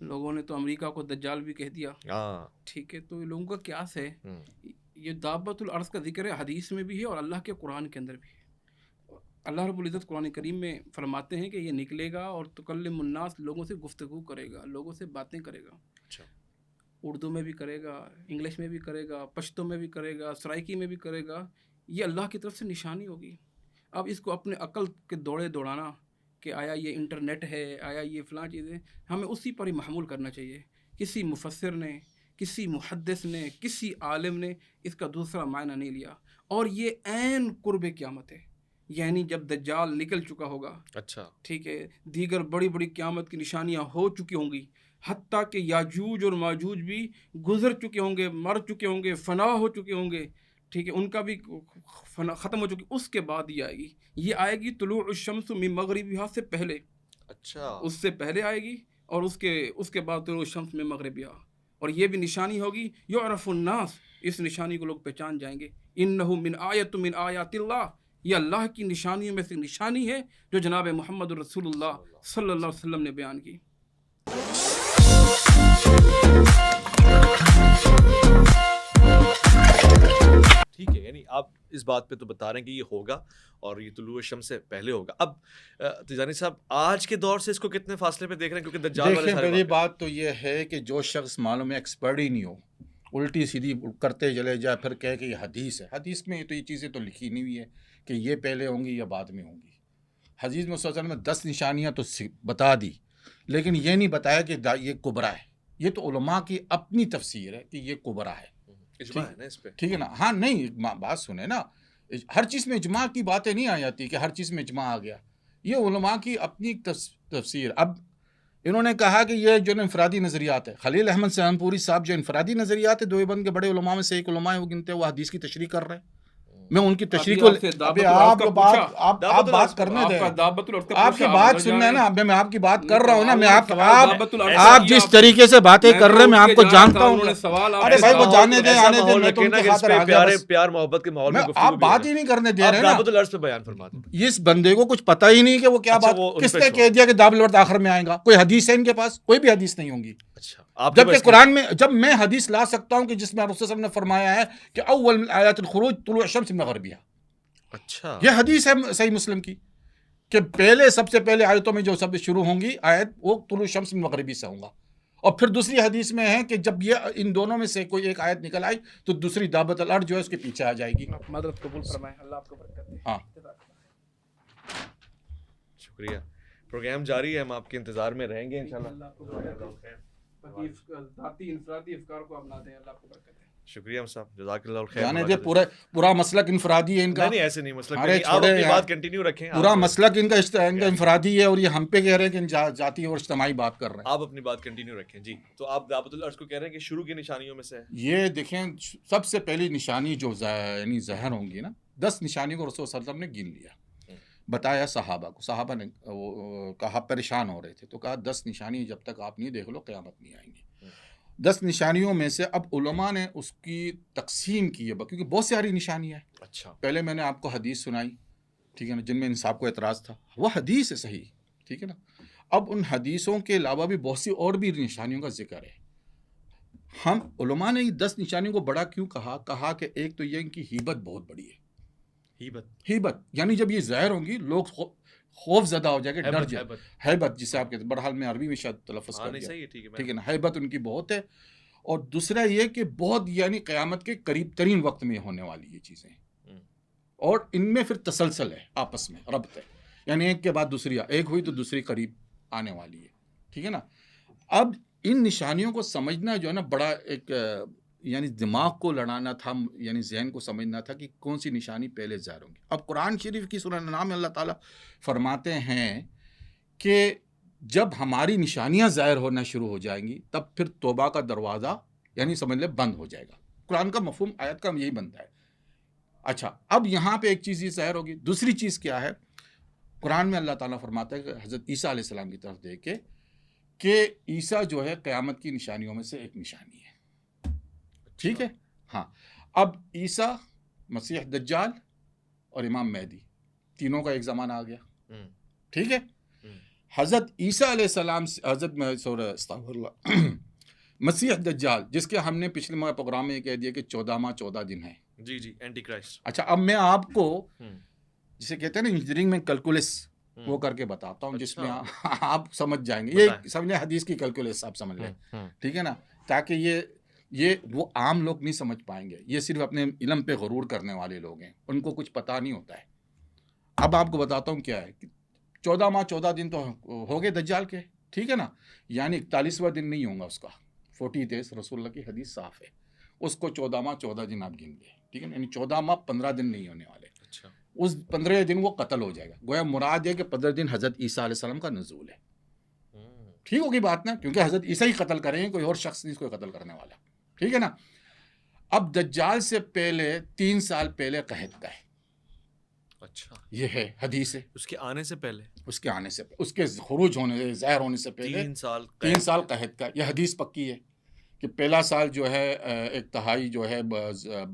لوگوں نے تو امریکہ کو دجال بھی کہہ دیا. ٹھیک ہے. تو لوگوں کا قیاس ہے. یہ دعوت الارض کا ذکر ہے حدیث میں بھی ہے اور اللہ کے قرآن کے اندر بھی ہے. اللہ رب العزت قرآن کریم میں فرماتے ہیں کہ یہ نکلے گا اور تکلم الناس، لوگوں سے گفتگو کرے گا، لوگوں سے باتیں کرے گا. اچھا. اردو میں بھی کرے گا، انگلش میں بھی کرے گا، پشتو میں بھی کرے گا، سرائکی میں بھی کرے گا. یہ اللہ کی طرف سے نشانی ہوگی. اب اس کو اپنے عقل کے دوڑانا کہ آیا یہ انٹرنیٹ ہے، آیا یہ فلاں چیزیں، ہمیں اسی پر ہی محمول کرنا چاہیے. کسی مفسر نے، کسی محدث نے، کسی عالم نے اس کا دوسرا معنی نہیں لیا. اور یہ عین قرب قیامت ہے، یعنی جب دجال نکل چکا ہوگا. اچھا. ٹھیک ہے. دیگر بڑی بڑی قیامت کی نشانیاں ہو چکی ہوں گی، حتیٰ کہ یاجوج اور ماجوج بھی گزر چکے ہوں گے، مر چکے ہوں گے، فنا ہو چکے ہوں گے. ٹھیک ہے. ان کا بھی ختم ہو چکی. اس کے بعد یہ آئے گی. یہ آئے گی طلوع الشمس من مغربہا سے پہلے. اچھا. اس سے پہلے آئے گی اور اس کے بعد طلوع الشمس من مغربہا. اور یہ بھی نشانی ہوگی. یعرف الناس، اس نشانی کو لوگ پہچان جائیں گے. انہ من آیت من آیات اللہ، یہ اللہ کی نشانیوں میں سے نشانی ہے جو جناب محمد رسول اللہ صلی اللہ علیہ وسلم نے بیان کی. ٹھیک ہے. یعنی آپ اس بات پہ تو بتا رہے ہیں کہ یہ ہوگا اور یہ طلوع الشمس سے پہلے ہوگا. اب تیجانی صاحب آج کے دور سے اس کو کتنے فاصلے پہ دیکھ رہے ہیں؟ کیونکہ دجال والے سارے پہلی بات تو یہ ہے کہ جو شخص معلوم ہے ایکسپرٹ ہی نہیں ہو، الٹی سیدھی کرتے چلے جائے، پھر کہے کہ یہ حدیث ہے. حدیث میں تو یہ چیزیں تو لکھی نہیں ہوئی ہے کہ یہ پہلے ہوں گی یا بعد میں ہوں گی. حدیث میں صلی اللہ علیہ وسلم نے 10 نشانیاں تو بتا دی، لیکن یہ نہیں بتایا کہ یہ کبرا ہے، یہ تو علماء کی اپنی تفسیر ہے کہ یہ کبرا ہے. اجماع ہے نا اس پہ. ٹھیک ہے نا. ہاں نہیں بات سنیں نا, ہر چیز میں اجماع کی باتیں نہیں آ جاتی کہ ہر چیز میں اجماع آ گیا. یہ علماء کی اپنی تفسیر. اب انہوں نے کہا کہ یہ جو انفرادی نظریات ہے, خلیل احمد سہارنپوری صاحب جو انفرادی نظریات ہے دیوبند کے بڑے علماء میں سے ایک علماء وہ گنتے ہیں, وہ حدیث کی تشریح کر رہے ہیں. میں ان کی تشریح کو ابھی آپ بات کرنے دیں, آپ کی بات سننا ہے نا. میں آپ کی بات کر رہا ہوں نا, میں آپ جس طریقے سے باتیں کر رہے ہیں میں آپ کو جانتا ہوں. ارے بھائی وہ جانے دیں, آنے دیں, میں تو ان کی خاطر آ گیا. پیار محبت کے ماحول میں آپ بات ہی نہیں کرنے دے رہے نا. دعوت العرض پہ بیان فرما دیں. اس بندے کو کچھ پتہ ہی نہیں کہ وہ کیا بات, کس نے کہہ دیا کہ دعوت العرض آخر میں آئے گا. کوئی حدیث ہے ان کے پاس؟ کوئی بھی حدیث نہیں ہوں گی. جبکہ قرآن میں جب میں حدیث لا سکتا ہوں کہ جس میں رسول صلی اللہ علیہ وسلم نے فرمایا ہے کہ اول من آیات الخروج طلوع الشمس من مغربها. اچھا, یہ حدیث ہے صحیح مسلم کی کہ پہلے سب سے پہلے آیتوں میں جو سب شروع ہوں گی آیت وہ طلوع الشمس من مغربی سے ہوں گا. اور پھر دوسری حدیث میں ہے کہ جب یہ ان دونوں میں سے کوئی ایک آیت نکل آئی تو دوسری دعوت الارض جو ہے اس کے پیچھے آ جائے گی. مدد قبول فرمائے, اللہ آپ کو برکت دے. ہاں شکریہ. پروگرام جاری ہے, ہم آپ کے انتظار میں رہیں گے انشاءاللہ. ذاتی انفرادی افکار کو اپنا دیں. اللہ آپ کو برکت دے. شکریہ صاحب, جزاک اللہ خیر. جانے دے, پورا مسلک انفرادی ہے ان کا. نہیں ایسے نہیں, مسلک نہیں, آپ اپنی بات کنٹینیو رکھیں. پورا مسلک ان کا انفرادی ہے اور یہ ہم پہ کہہ رہے ہیں کہ ذاتی اور اجتماعی بات کر رہے ہیں. آپ اپنی بات کنٹینیو رکھیں. جی, تو آپ دعوت العرض کو کہہ رہے ہیں کہ شروع کی نشانیوں میں سے ہے. یہ دیکھیں, سب سے پہلی نشانی جو یعنی ظاہر ہوں گی نا, 10 نشانیوں کو رسول صلی اللہ علیہ وسلم نے گن لیا, بتایا صحابہ کو. صحابہ نے کہا, پریشان ہو رہے تھے تو کہا 10 نشانی جب تک آپ نہیں دیکھ لو قیامت نہیں آئیں گی. 10 نشانیوں میں سے اب علماء نے اس کی تقسیم کی ہے کیونکہ بہت ساری نشانیاں ہیں. اچھا, پہلے میں نے آپ کو حدیث سنائی, ٹھیک ہے نا, جن میں انصاف کو اعتراض تھا, وہ حدیث ہے صحیح, ٹھیک ہے نا. اب ان حدیثوں کے علاوہ بھی بہت سی اور بھی نشانیوں کا ذکر ہے. ہم علماء نے یہ 10 نشانیوں کو بڑا کیوں کہا کہ ایک تو یہ ان کی ہیبت بہت بڑی ہے. ہیبت یعنی جب یہ ظاہر ہوں گی لوگ خوف زدہ ہو جائے گا, ڈر جائے. ہیبت جسے آپ کہتے ہیں, بہرحال میں عربی میں شاید تلفظ کر دیا, ٹھیک ہے نا. ہیبت ان کی بہت ہے. اور دوسرا یہ کہ بہت یعنی قیامت کے قریب ترین وقت میں ہونے والی یہ چیزیں ہیں. اور ان میں پھر تسلسل ہے, آپس میں ربط ہے, یعنی ایک کے بعد دوسری, ایک ہوئی تو دوسری قریب آنے والی ہے, ٹھیک ہے نا. اب ان نشانیوں کو سمجھنا جو ہے نا بڑا ایک یعنی دماغ کو لڑانا تھا, یعنی ذہن کو سمجھنا تھا کہ کون سی نشانی پہلے ظاہر ہوں گی. اب قرآن شریف کی سورہ انعام میں اللہ تعالیٰ فرماتے ہیں کہ جب ہماری نشانیاں ظاہر ہونا شروع ہو جائیں گی تب پھر توبہ کا دروازہ یعنی سمجھ لے بند ہو جائے گا. قرآن کا مفہوم آیت کا یہی بنتا ہے. اچھا, اب یہاں پہ ایک چیز یہ ظاہر ہوگی. دوسری چیز کیا ہے, قرآن میں اللہ تعالیٰ فرماتا ہے کہ حضرت عیسیٰ علیہ السلام کی طرف دیکھ کے کہ عیسیٰ جو ہے قیامت کی نشانیوں میں سے ایک نشانی ہے, ٹھیک ہے. ہاں, اب عیسیٰ, مسیح دجال اور امام مہدی تینوں کا ایک زمانہ آ گیا, ٹھیک ہے. حضرت عیسیٰ علیہ السلام, مسیح دجال جس کے ہم نے پچھلے پروگرام میں یہ کہہ دیا کہ 14 ماہ 14 دن ہے. جی اینٹی کرائسٹ. اچھا, اب میں آپ کو جسے کہتے ہیں نا انجینئرنگ میں کیلکولس وہ کر کے بتاتا ہوں, جس میں آپ سمجھ جائیں گے. یہ سمجھ حدیث کی کیلکولس آپ سمجھ لیں, ٹھیک ہے نا, تاکہ یہ وہ عام لوگ نہیں سمجھ پائیں گے. یہ صرف اپنے علم پہ غرور کرنے والے لوگ ہیں, ان کو کچھ پتہ نہیں ہوتا ہے. اب آپ کو بتاتا ہوں کیا ہے. 14 ماہ 14 دن تو ہو گئے دجال کے, ٹھیک ہے نا, یعنی 41واں دن نہیں ہوگا اس کا. 40 days رسول اللہ کی حدیث صاف ہے, اس کو 14 ماہ 14 دن آپ گن گئے, ٹھیک ہے, یعنی 14 ماہ 15 دن نہیں ہونے والے. اچھا, اس 15 دن وہ قتل ہو جائے گا. گویا مراد ہے کہ 15 دن حضرت عیسیٰ علیہ السلام کا نزول ہے. ٹھیک ہوگی بات نا, کیونکہ حضرت عیسیٰ ہی قتل کریں گے, کوئی اور شخص نہیں اس کو قتل کرنے والا, ٹھیک ہے نا. اب دجال سے پہلے 3 سال پہلے قحط کا ہے. اچھا, یہ ہے حدیث ہے. اس کے آنے سے پہلے, اس کے آنے سے, اس کے خروج ہونے سے, ظاہر ہونے سے پہلے 3 سال قحط کا. یہ حدیث پکی ہے کہ پہلا سال جو ہے 1/3 جو ہے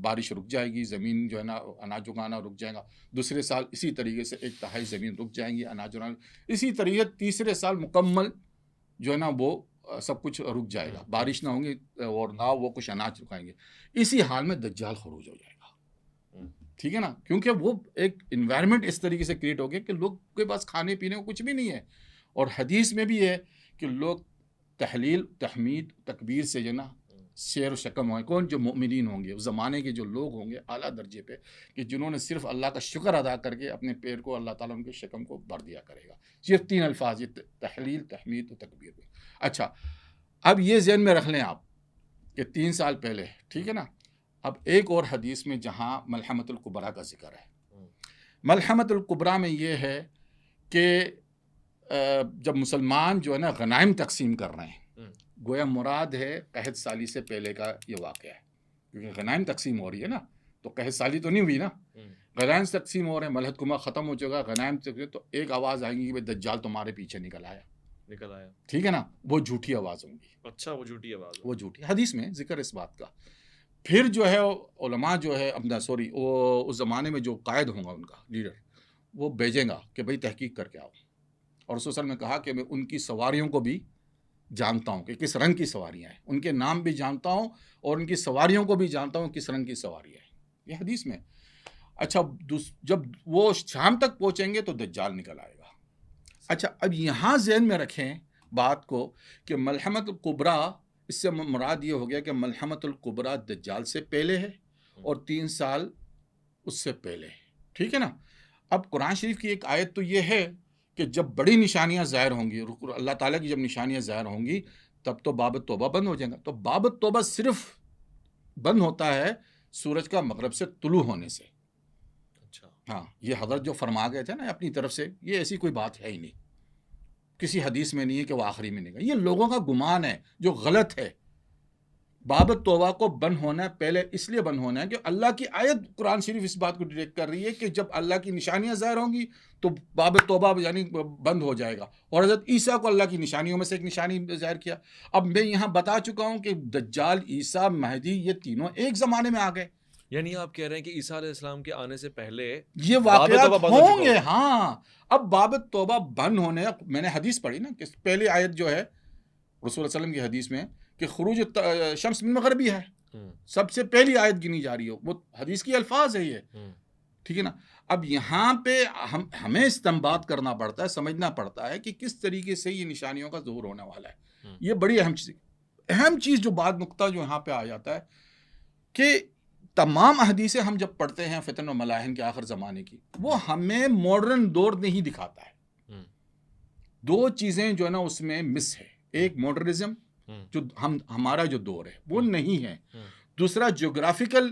بارش رک جائے گی, زمین جو ہے نا اناج اگانا رک جائے گا. دوسرے سال اسی طریقے سے 1/3 زمین رک جائیں گی, اناج اگانا. اسی طریقے تیسرے سال مکمل جو ہے نا وہ سب کچھ رک جائے گا, بارش نہ ہوں گی اور نہ وہ کچھ اناج رکائیں گے. اسی حال میں دجال خروج ہو جائے گا, ٹھیک ہے نا, کیونکہ وہ ایک انوائرمنٹ اس طریقے سے کریٹ ہو گیا کہ لوگ کے پاس کھانے پینے کو کچھ بھی نہیں ہے. اور حدیث میں بھی ہے کہ لوگ تحلیل, تحمید, تکبیر سے جو نا شعر و شکم ہوئے. کون؟ جو مؤمنین ہوں گے, اس زمانے کے جو لوگ ہوں گے اعلیٰ درجے پہ, کہ جنہوں نے صرف اللہ کا شکر ادا کر کے اپنے پیر کو اللہ تعالیٰ ان کے شکم کو بھر دیا کرے گا. صرف 3 الفاظ, یہ تحلیل, تحمید و تکبیر. اچھا, اب یہ ذہن میں رکھ لیں آپ کہ 3 سال پہلے، ٹھیک ہے نا. اب ایک اور حدیث میں جہاں ملحمۃ الکبریٰ کا ذکر ہے، ملحمۃ الکبریٰ میں یہ ہے کہ جب مسلمان جو ہے نا غنائم تقسیم کر رہے ہیں، گویا مراد ہے قحط سالی سے پہلے کا یہ واقعہ ہے، کیونکہ غنائم تقسیم ہو رہی ہے نا، تو قحط سالی تو نہیں ہوئی نا، غنائم تقسیم ہو رہے ہیں، ملحمۃ الکبریٰ ختم ہو چکا، غنائم تقسیم، تو ایک آواز آئیں گی کہ بھئی دجال تمہارے پیچھے نکل آیا، ٹھیک ہے نا. وہ جھوٹی آواز ہوں گی. اچھا، وہ جھوٹی آواز، وہ جھوٹی حدیث میں ذکر اس بات کا. پھر جو ہے علماء جو ہے اپنا وہ اس زمانے میں جو قائد ہوں گا ان کا لیڈر، وہ بھیجیں گا کہ بھئی تحقیق کر کے آؤ. اور رسول صلی اللہ علیہ وسلم نے کہا کہ میں ان کی سواریوں کو بھی جانتا ہوں کہ کس رنگ کی سواریاں ہیں، ان کے نام بھی جانتا ہوں اور ان کی سواریوں کو بھی جانتا ہوں کس رنگ کی سواریاں ہیں. یہ حدیث میں. اچھا، جب وہ شام تک پہنچیں گے تو دجال نکل آئے گا. اچھا، اب یہاں ذہن میں رکھیں بات کو کہ ملحمۃ الکبریٰ، اس سے مراد یہ ہو گیا کہ ملحمۃ الکبریٰ دجال سے پہلے ہے اور 3 سال اس سے پہلے ہے، ٹھیک ہے نا. اب قرآن شریف کی ایک آیت تو یہ ہے کہ جب بڑی نشانیاں ظاہر ہوں گی، اللہ تعالیٰ کی جب نشانیاں ظاہر ہوں گی تب تو باب توبہ بند ہو جائے گا. تو باب توبہ صرف بند ہوتا ہے سورج کا مغرب سے طلوع ہونے سے. ہاں، یہ حضرت جو فرما گئے تھے نا اپنی طرف سے، یہ ایسی کوئی بات ہے ہی نہیں، کسی حدیث میں نہیں ہے کہ وہ آخری میں نہیں گا. یہ لوگوں کا گمان ہے جو غلط ہے. باب توبہ کو بند ہونا ہے، پہلے اس لیے بند ہونا ہے کہ اللہ کی آیت قرآن شریف اس بات کو ڈائریکٹ کر رہی ہے کہ جب اللہ کی نشانیاں ظاہر ہوں گی تو باب توبہ یعنی بند ہو جائے گا. اور حضرت عیسیٰ کو اللہ کی نشانیوں میں سے ایک نشانی ظاہر کیا. اب میں یہاں بتا چکا ہوں کہ دجال، عیسیٰ، مہدی، یہ تینوں ایک زمانے میں آ گئے. یعنی آپ کہہ رہے ہیں کہ عیسیٰ علیہ السلام کے آنے سے پہلے یہ واقعات ہوں گے. ہاں، اب باب توبہ بند ہونے، میں نے حدیث پڑھی نا کہ پہلی آیت جو ہے رسول اللہ علیہ وسلم کی حدیث میں کہ خروج شمس من مغربی ہے، سب سے پہلی آیت گنی جا رہی ہے، وہ حدیث کی الفاظ ہے یہ، ٹھیک ہے نا. اب یہاں پہ ہمیں استنباط کرنا پڑتا ہے، سمجھنا پڑتا ہے کہ کس طریقے سے یہ نشانیوں کا ظہور ہونے والا ہے. یہ بڑی اہم چیز جو بات نقطہ جو یہاں پہ آ جاتا ہے کہ تمام احادیثیں ہم جب پڑھتے ہیں فتن و ملاحن کے آخر زمانے کی، وہ ہمیں ماڈرن دور نہیں دکھاتا ہے. 2 چیزیں جو ہے نا اس میں مس ہے. ایک ماڈرنزم جو ہمارا جو دور ہے وہ نہیں ہے. دوسرا جغرافیکل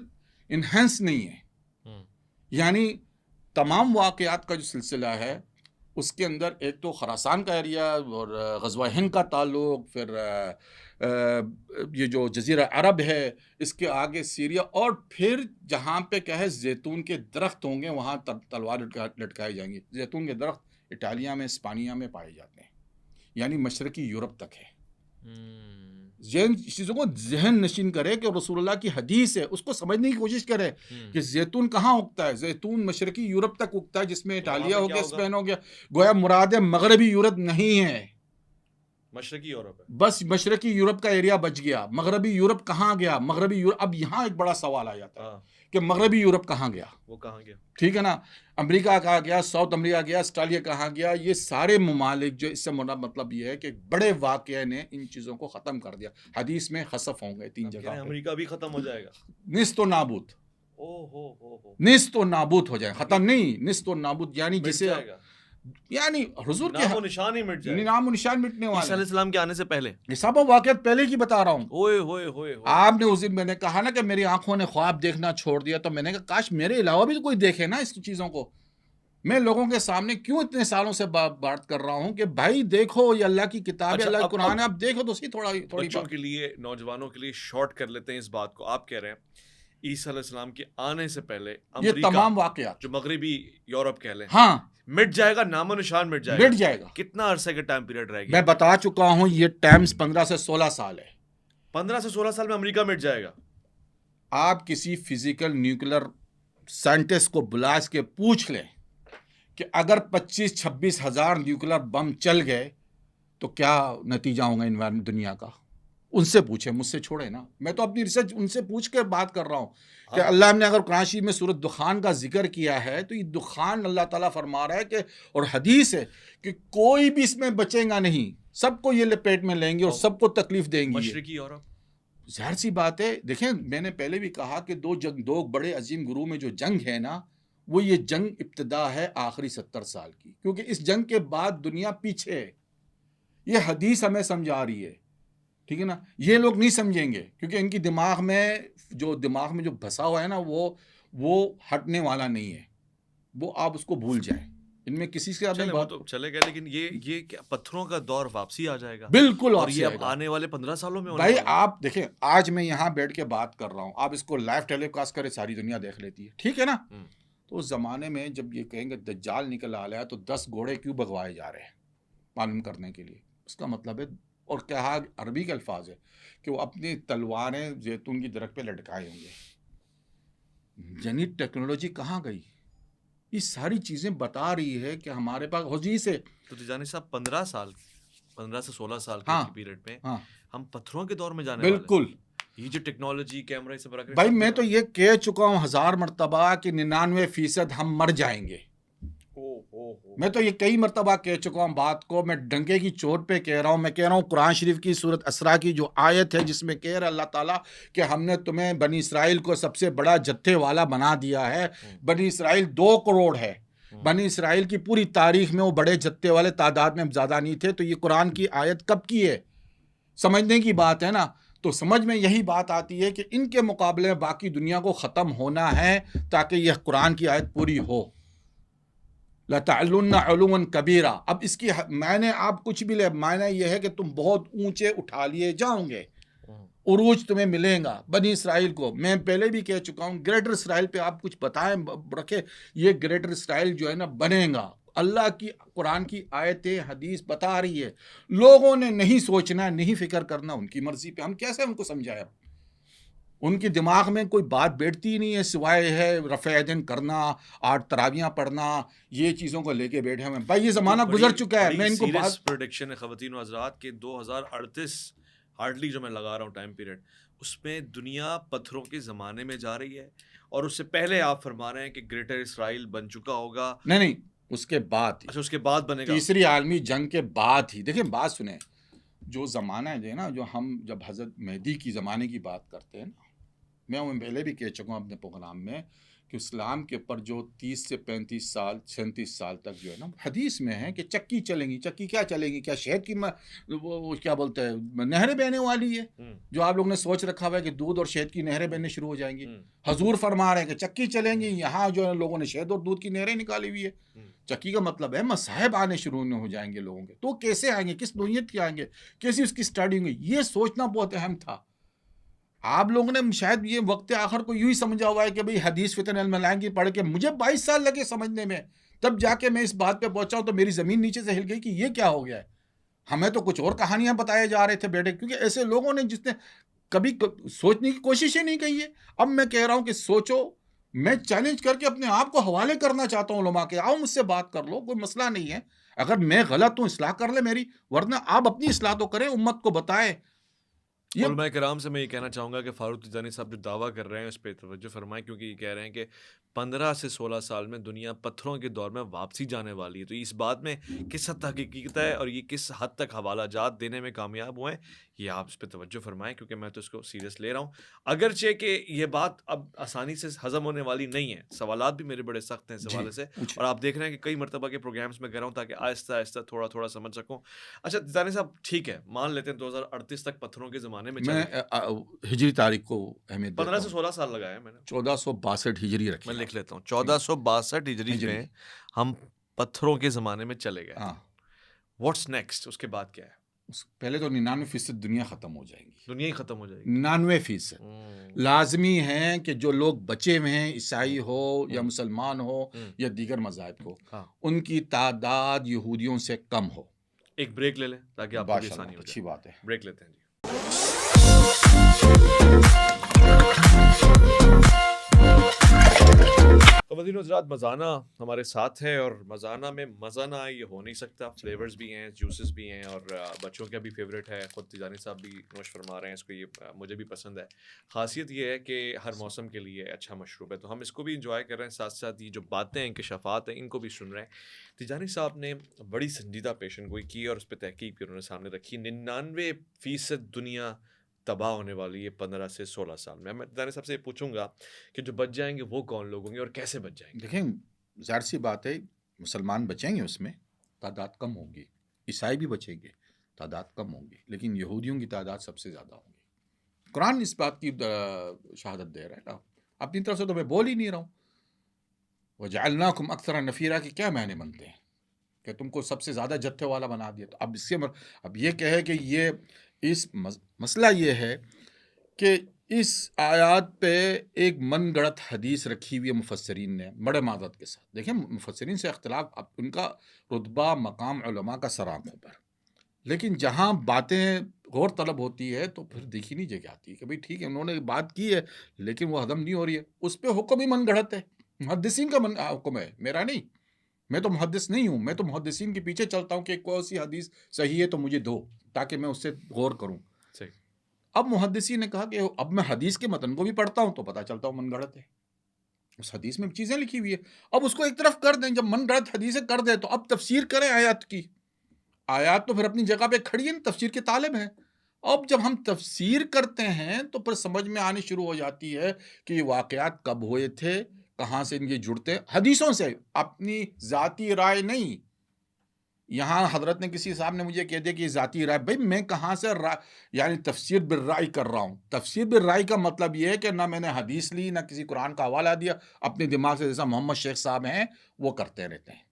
انہینس نہیں ہے. یعنی تمام واقعات کا جو سلسلہ ہے اس کے اندر ایک تو خراسان کا ایریا اور غزوہ ہند کا تعلق، پھر یہ جو جزیرہ عرب ہے، اس کے آگے سیریا، اور پھر جہاں پہ کیا ہے زیتون کے درخت ہوں گے وہاں تلوار لٹکائی جائیں گی. زیتون کے درخت اٹالیا میں، اسپانیہ میں پائے جاتے ہیں، یعنی مشرقی یورپ تک ہے. چیزوں کو ذہن نشین کرے کہ رسول اللہ کی حدیث ہے، اس کو سمجھنے کی کوشش کرے کہ زیتون کہاں اگتا ہے. زیتون مشرقی یورپ تک اگتا ہے، جس میں اٹالیا ہو گیا، اسپین ہو گیا. گویا مراد مغربی یورپ نہیں ہے، مشرقی یورپ ہے. بس مشرقی یورپ کا ایریا بچ گیا. مغربی یورپ کہاں گیا؟ مغربی یورپ، اب یہاں ایک بڑا سوال آ جاتا ہے کہ مغربی یورپ کہاں گیا؟ وہ کہاں گیا؟ ٹھیک ہے نا. امریکہ کہاں گیا، ساؤتھ امریکہ گیا، آسٹریلیا کہاں گیا. یہ سارے ممالک جو اس سے مطلب یہ ہے کہ بڑے واقعے نے ان چیزوں کو ختم کر دیا. حدیث میں خسف ہوں گے 3 جگہ. امریکہ بھی ختم ہو جائے گا، نست و نابود. نست و نابود ہو جائے، ختم نہیں، نست و نابود، یعنی جسے یعنی حضور کے نام و نشان ہی مٹ جائے، نام و نشان مٹنے والا. عیسیٰ علیہ السلام کے آنے سے پہلے یہ سب واقعات پہلے کی بتا رہا ہوں. اوئے ہوئے ہوئے آپ نے اس دن میں نے کہا نا کہ میری آنکھوں نے خواب دیکھنا چھوڑ دیا، تو میں نے کہا کاش میرے علاوہ بھی کوئی دیکھے نا اس چیزوں کو. میں لوگوں کے سامنے کیوں اتنے سالوں سے بات کر رہا ہوں کہ بھائی دیکھو یہ اللہ کی کتاب ہے، اللہ کی قرآن ہے، آپ دیکھو تو صحیح. تھوڑی بچوں کے لیے، نوجوانوں کے لیے شارٹ کر لیتے ہیں اس بات کو. آپ کہہ رہے ہیں عیسیٰ علیہ السلام کے آنے سے پہلے یہ تمام واقعات جو مغربی یورپ کہہ لیں، ہاں، مٹ جائے گا، نام و نشان مٹ جائے گا. مٹ جائے گا. کتنا عرصے کا ٹائم پیریڈ رہے گا؟ میں بتا چکا ہوں یہ ٹائمز 15 سے 16 سال ہے. 15 سے 16 سال میں امریکہ مٹ جائے گا. آپ کسی فزیکل نیوکلر سائنٹسٹ کو بلا کے پوچھ لیں کہ اگر 25-26 ہزار نیوکلر بم چل گئے تو کیا نتیجہ ہوگا انوائرمنٹ دنیا کا. ان سے پوچھیں، مجھ سے چھوڑے نا. میں تو اپنی ریسرچ ان سے پوچھ کے بات کر رہا ہوں کہ اللہ نے اگر قرآن شریف میں سورۃ دخان کا ذکر کیا ہے تو یہ دخان اللہ تعالیٰ فرما رہا ہے کہ، اور حدیث ہے کہ کوئی بھی اس میں بچے گا نہیں، سب کو یہ لپیٹ میں لیں گے اور سب کو تکلیف دیں گے. مشرقی یورپ ظاہر سی بات ہے. دیکھیں میں نے پہلے بھی کہا کہ 2 بڑے عظیم گروہ میں جو جنگ ہے نا، وہ یہ جنگ ابتدا ہے آخری 70 سال کی، کیونکہ اس جنگ کے بعد دنیا پیچھے ہے. یہ حدیث ہمیں سمجھا رہی ہے ٹھیک ہے نا. یہ لوگ نہیں سمجھیں گے کیونکہ ان کی دماغ میں جو بھسا ہوا ہے نا وہ ہٹنے والا نہیں ہے. وہ آپ اس کو بھول جائیں. ان میں کسی سے وہ تو چلے گئے، لیکن یہ کیا پتھروں کا دور واپسی آ جائے گا؟ بالکل اور واپسی یہ آئے اب گا آنے والے 15 سالوں میں بھائی. آپ دیکھیں آج میں یہاں بیٹھ کے بات کر رہا ہوں, آپ اس کو لائیو ٹیلی کاسٹ کرے ساری دنیا دیکھ لیتی ہے, ٹھیک ہے نا. تو اس زمانے میں جب یہ کہیں گے دجال نکل آیا تو 10 گھوڑے کیوں بگوائے جا رہے ہیں معلوم کرنے کے لیے. اس کا مطلب ہے, اور کیا عربی کے الفاظ ہے کہ وہ اپنی تلواریں زیتون کی درخت پہ لٹکائے ہوں گے. یعنی ٹیکنالوجی کہاں گئی؟ یہ ساری چیزیں بتا رہی ہے کہ ہمارے پاس حدیث ہے. تو تیجانی صاحب 15 سے 16 سال کے پیریڈ میں ہم پتھروں کے دور میں جانے والے ہیں. بالکل. یہ جو ٹیکنالوجی کیمرے سے برکت, بھائی میں تو یہ کہہ چکا ہوں 1000 مرتبہ کہ 99% ہم مر جائیں گے. میں تو یہ کئی مرتبہ کہہ چکا ہوں بات کو. میں ڈنگے کی چوٹ پہ کہہ رہا ہوں. میں کہہ رہا ہوں قرآن شریف کی سورۃ اسراء کی جو آیت ہے جس میں کہہ رہا اللہ تعالیٰ کہ ہم نے تمہیں بنی اسرائیل کو سب سے بڑا جتھے والا بنا دیا ہے. بنی اسرائیل 2 کروڑ ہے. بنی اسرائیل کی پوری تاریخ میں وہ بڑے جتھے والے تعداد میں زیادہ نہیں تھے. تو یہ قرآن کی آیت کب کی ہے؟ سمجھنے کی بات ہے نا. تو سمجھ میں یہی بات آتی ہے کہ ان کے مقابلے میں باقی دنیا کو ختم ہونا ہے تاکہ یہ قرآن کی آیت پوری ہو. لَتَعْلُنَّ عُلُوًّا كَبِيرًا. اب اس کی میں نے آپ کچھ بھی لے, معنی یہ ہے کہ تم بہت اونچے اٹھا لیے جاؤ گے, عروج تمہیں ملے گا. بنی اسرائیل کو میں پہلے بھی کہہ چکا ہوں, گریٹر اسرائیل پہ آپ کچھ بتائیں رکھے. یہ گریٹر اسرائیل جو ہے نا بنے گا. اللہ کی قرآن کی آیتیں حدیث بتا رہی ہے. لوگوں نے نہیں سوچنا, نہیں فکر کرنا, ان کی مرضی پہ. ہم کیسے ان کو سمجھائیں؟ ان کے دماغ میں کوئی بات بیٹھتی ہی نہیں ہے سوائے ہے رفع یدین کرنا, 8 تراویحاں پڑھنا, یہ چیزوں کو لے کے بیٹھے ہوئے. بھائی یہ زمانہ گزر چکا ہے. میں ان کو بات پریڈکشن ہے خواتین و حضرات کے 2038 ہارڈلی جو میں لگا رہا ہوں ٹائم پیریڈ, اس میں دنیا پتھروں کے زمانے میں جا رہی ہے. اور اس سے پہلے آپ فرما رہے ہیں کہ گریٹر اسرائیل بن چکا ہوگا. نہیں اس کے بعد, اچھا اس کے بعد بنے گا, تیسری عالمی جنگ کے بعد ہی. دیکھیں بات سنیں, جو زمانہ ہے نا, جو ہم جب حضرت مہدی کی زمانے کی بات کرتے ہیں نا, میں پہلے بھی کہہ چکا ہوں اپنے پروگرام میں کہ اسلام کے اوپر جو 30 سے 35 سال 37 سال تک جو ہے نا حدیث میں ہے کہ چکی چلیں گی. چکی کیا چلیں گی؟ کیا شہد کی وہ کیا بولتے ہیں نہریں بہنے والی ہے؟ جو آپ لوگوں نے سوچ رکھا ہوا ہے کہ دودھ اور شہد کی نہریں بہنے شروع ہو جائیں گی. حضور فرما رہے ہیں کہ چکی چلیں گی. یہاں جو ہے لوگوں نے شہد اور دودھ کی نہریں نکالی ہوئی ہے. چکی کا مطلب ہے مصائب آنے شروع ہو جائیں گے لوگوں کے. تو کیسے آئیں گے؟ کس نوعیت کے آئیں گے؟ کیسی اس کی اسٹڈی ہوگی؟ یہ سوچنا بہت اہم تھا. آپ لوگوں نے شاید یہ وقت آخر کو یوں ہی سمجھا ہوا ہے کہ بھئی حدیث فتن علم لائیں گی پڑھ کے. مجھے 22 سال لگے سمجھنے میں, تب جا کے میں اس بات پہ پہنچا ہوں. تو میری زمین نیچے سے ہل گئی کہ یہ کیا ہو گیا ہے. ہمیں تو کچھ اور کہانیاں بتائے جا رہے تھے بیٹے, کیونکہ ایسے لوگوں نے جس نے کبھی سوچنے کی کوشش ہی نہیں کی ہے. اب میں کہہ رہا ہوں کہ سوچو. میں چیلنج کر کے اپنے آپ کو حوالے کرنا چاہتا ہوں علماء کے. آؤ مجھ سے بات کر لو, کوئی مسئلہ نہیں ہے. اگر میں غلط ہوں اصلاح کر لے میری, ورنہ آپ اپنی اصلاح تو کریں, امت کو بتائیں. علماء کرام سے میں یہ کہنا چاہوں گا کہ فاروق تیجانی صاحب جو دعویٰ کر رہے ہیں اس پہ توجہ فرمائیں, کیونکہ یہ کہہ رہے ہیں کہ 15 سے 16 سال میں دنیا پتھروں کے دور میں واپسی جانے والی ہے. تو اس بات میں کس حد تک حقیقت ہے اور یہ کس حد تک حوالہ جات دینے میں کامیاب ہوئے ہیں, یہ آپ اس پہ توجہ فرمائیں, کیونکہ میں تو اس کو سیریس لے رہا ہوں. اگرچہ کہ یہ بات اب آسانی سے ہضم ہونے والی نہیں ہے, سوالات بھی میرے بڑے سخت ہیں اس حوالے سے, اور آپ دیکھ رہے ہیں کہ کئی مرتبہ کے پروگرامز میں کر رہا ہوں تاکہ آہستہ آہستہ تھوڑا تھوڑا سمجھ سکوں. اچھا تیجانی صاحب ٹھیک ہے, مان لیتے ہیں 2038 تک پتھروں کے زمانے میں ہجری تاریخ کو اہمیت دیتا ہوں. 15 سے 16 سال لگایا میں نے, 1462 ہجری رکھی. میں لکھ لیتا ہوں 1462 ہجری میں ہم پتھروں کے زمانے میں چلے گئے. واٹس نیکسٹ, اس کے بعد کیا ہے؟ پہلے تو 99% دنیا ختم ہو جائے گی. دنیا ہی ختم ہو جائے گی. 99% لازمی ہے کہ جو لوگ بچے ہوئے ہیں, عیسائی ہو یا مسلمان ہو یا دیگر مذاہب ہو, ان کی تعداد یہودیوں سے کم ہو. ایک بریک لے لیں تاکہ آپ کو آسانی ہو جائے. اچھی بات ہے, بریک لیتے ہیں جی. خواتین حضرات, مزانہ ہمارے ساتھ ہے, اور مزانہ میں مزہ نہ آئے یہ ہو نہیں سکتا. فلیورز بھی ہیں, جوسز بھی ہیں, اور بچوں کا بھی فیوریٹ ہے. خود تیجانی صاحب بھی نوش فرما رہے ہیں اس کو, یہ مجھے بھی پسند ہے. خاصیت یہ ہے کہ ہر موسم کے لیے اچھا مشروب ہے, تو ہم اس کو بھی انجوائے کر رہے ہیں, ساتھ ساتھ یہ جو باتیں ہیں, انکشافات ہیں, ان کو بھی سن رہے ہیں. تیجانی صاحب نے بڑی سنجیدہ پیشن گوئی کی اور اس پہ تحقیق بھی انہوں نے سامنے رکھی. 99% دنیا تباہ ہونے والی ہے 15 سے 16 سال میں. میں تیجانی صاحب سے یہ پوچھوں گا کہ جو بچ جائیں گے وہ کون لوگ ہوں گے اور کیسے بچ جائیں گے؟ دیکھیں ظاہر سی بات ہے, مسلمان بچیں گے, اس میں تعداد کم ہوگی, عیسائی بھی بچیں گے, تعداد کم ہوں گی، لیکن یہودیوں کی تعداد سب سے زیادہ ہوں گی۔ قرآن اس بات کی شہادت دے رہا ہے نا، اپنی طرف سے تو میں بول ہی نہیں رہا ہوں۔ وَجَعَلْنَاكُمْ أَكْثَرَ نَفِيرًا کے کیا معنی بنتے ہیں کہ تم کو سب سے زیادہ جتھے والا بنا دیا؟ تو اب اس سے اب یہ کہے کہ یہ اس مسئلہ یہ ہے کہ اس آیات پہ ایک من گڑت حدیث رکھی ہوئی ہے مفسرین نے بڑے معذرت کے ساتھ۔ دیکھیں مفسرین سے اختلاف، اب ان کا رتبہ مقام علماء کا سر آنکھوں پر، لیکن جہاں باتیں غور طلب ہوتی ہے تو پھر دیکھی نہیں جگہ آتی ہے کہ بھئی ٹھیک ہے انہوں نے بات کی ہے لیکن وہ ہضم نہیں ہو رہی ہے، اس پہ حکم ہی من گڑت ہے، محدثین کا حکم ہے، میرا نہیں۔ میں تو محدث نہیں ہوں، میں تو محدثین کے پیچھے چلتا ہوں کہ کوئی سی حدیث صحیح ہے تو مجھے دو تاکہ میں اس سے غور کروں۔ صحیح۔ اب محدثین نے کہا کہ اب میں حدیث کے متن کو بھی پڑھتا ہوں تو پتہ چلتا ہوں من گڑت ہے، اس حدیث میں چیزیں لکھی ہوئی ہے، اب اس کو ایک طرف کر دیں۔ جب من گڑت حدیثیں کر دیں تو اب تفسیر کریں آیات کی، آیات تو پھر اپنی جگہ پہ کھڑی ہیں، تفسیر کے طالب ہیں۔ اب جب ہم تفسیر کرتے ہیں تو پھر سمجھ میں آنی شروع ہو جاتی ہے کہ یہ واقعات کب ہوئے تھے، کہاں سے ان کے جڑتے ہیں، حدیثوں سے، اپنی ذاتی رائے نہیں۔ یہاں حضرت نے کسی صاحب نے مجھے کہہ دیا کہ یہ ذاتی رائے، بھئی میں کہاں سے یعنی تفسیر بالرائے کر رہا ہوں؟ تفسیر بالرائے کا مطلب یہ ہے کہ نہ میں نے حدیث لی نہ کسی قرآن کا حوالہ دیا، اپنے دماغ سے، جیسا محمد شیخ صاحب ہیں وہ کرتے رہتے ہیں۔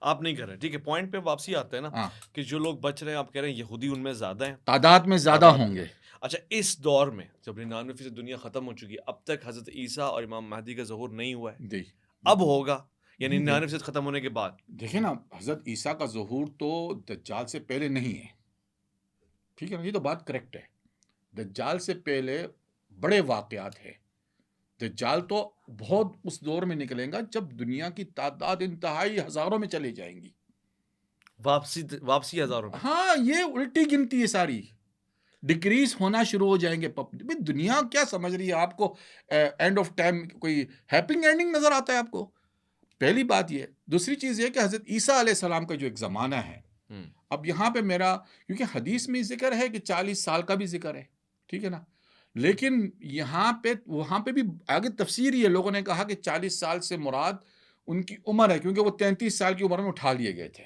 آپ نہیں کر رہے، ٹھیک ہے، پوائنٹ پہ واپسی آتا ہے نا کہ جو لوگ بچ رہے ہیں، آپ کہہ رہے ہیں یہودی ان میں زیادہ ہیں، تعداد میں زیادہ ہوں گے۔ اچھا، اس دور میں جب 99% دنیا ختم ہو چکی ہے، اب تک حضرت عیسیٰ اور امام مہدی کا ظہور نہیں ہوا ہے، اب ہوگا، یعنی 99% ختم ہونے کے بعد۔ دیکھیں نا، حضرت عیسیٰ کا ظہور تو دجال سے پہلے نہیں ہے، ٹھیک ہے نا، یہ تو بات کریکٹ ہے۔ دجال سے پہلے بڑے واقعات ہیں، دجال تو بہت اس دور میں نکلیں گا جب دنیا کی تعداد انتہائی ہزاروں میں چلی جائیں گی، واپسی ہزاروں میں۔ ہاں، یہ الٹی گنتی ہے، ساری ڈکریز ہونا شروع ہو جائیں گے۔ دنیا کیا سمجھ رہی ہے؟ آپ کو اینڈ آف ٹائم کوئی ہیپی اینڈنگ نظر آتا ہے آپ کو؟ پہلی بات یہ۔ دوسری چیز یہ کہ حضرت عیسیٰ علیہ السلام کا جو ایک زمانہ ہے، اب یہاں پہ میرا، کیونکہ حدیث میں ذکر ہے کہ 40 سال کا بھی ذکر ہے، ٹھیک ہے نا، لیکن یہاں پہ وہاں پہ بھی آگے تفسیر ہی ہے، لوگوں نے کہا کہ 40 سال سے مراد ان کی عمر ہے، کیونکہ وہ 33 سال کی عمر میں اٹھا لیے گئے تھے۔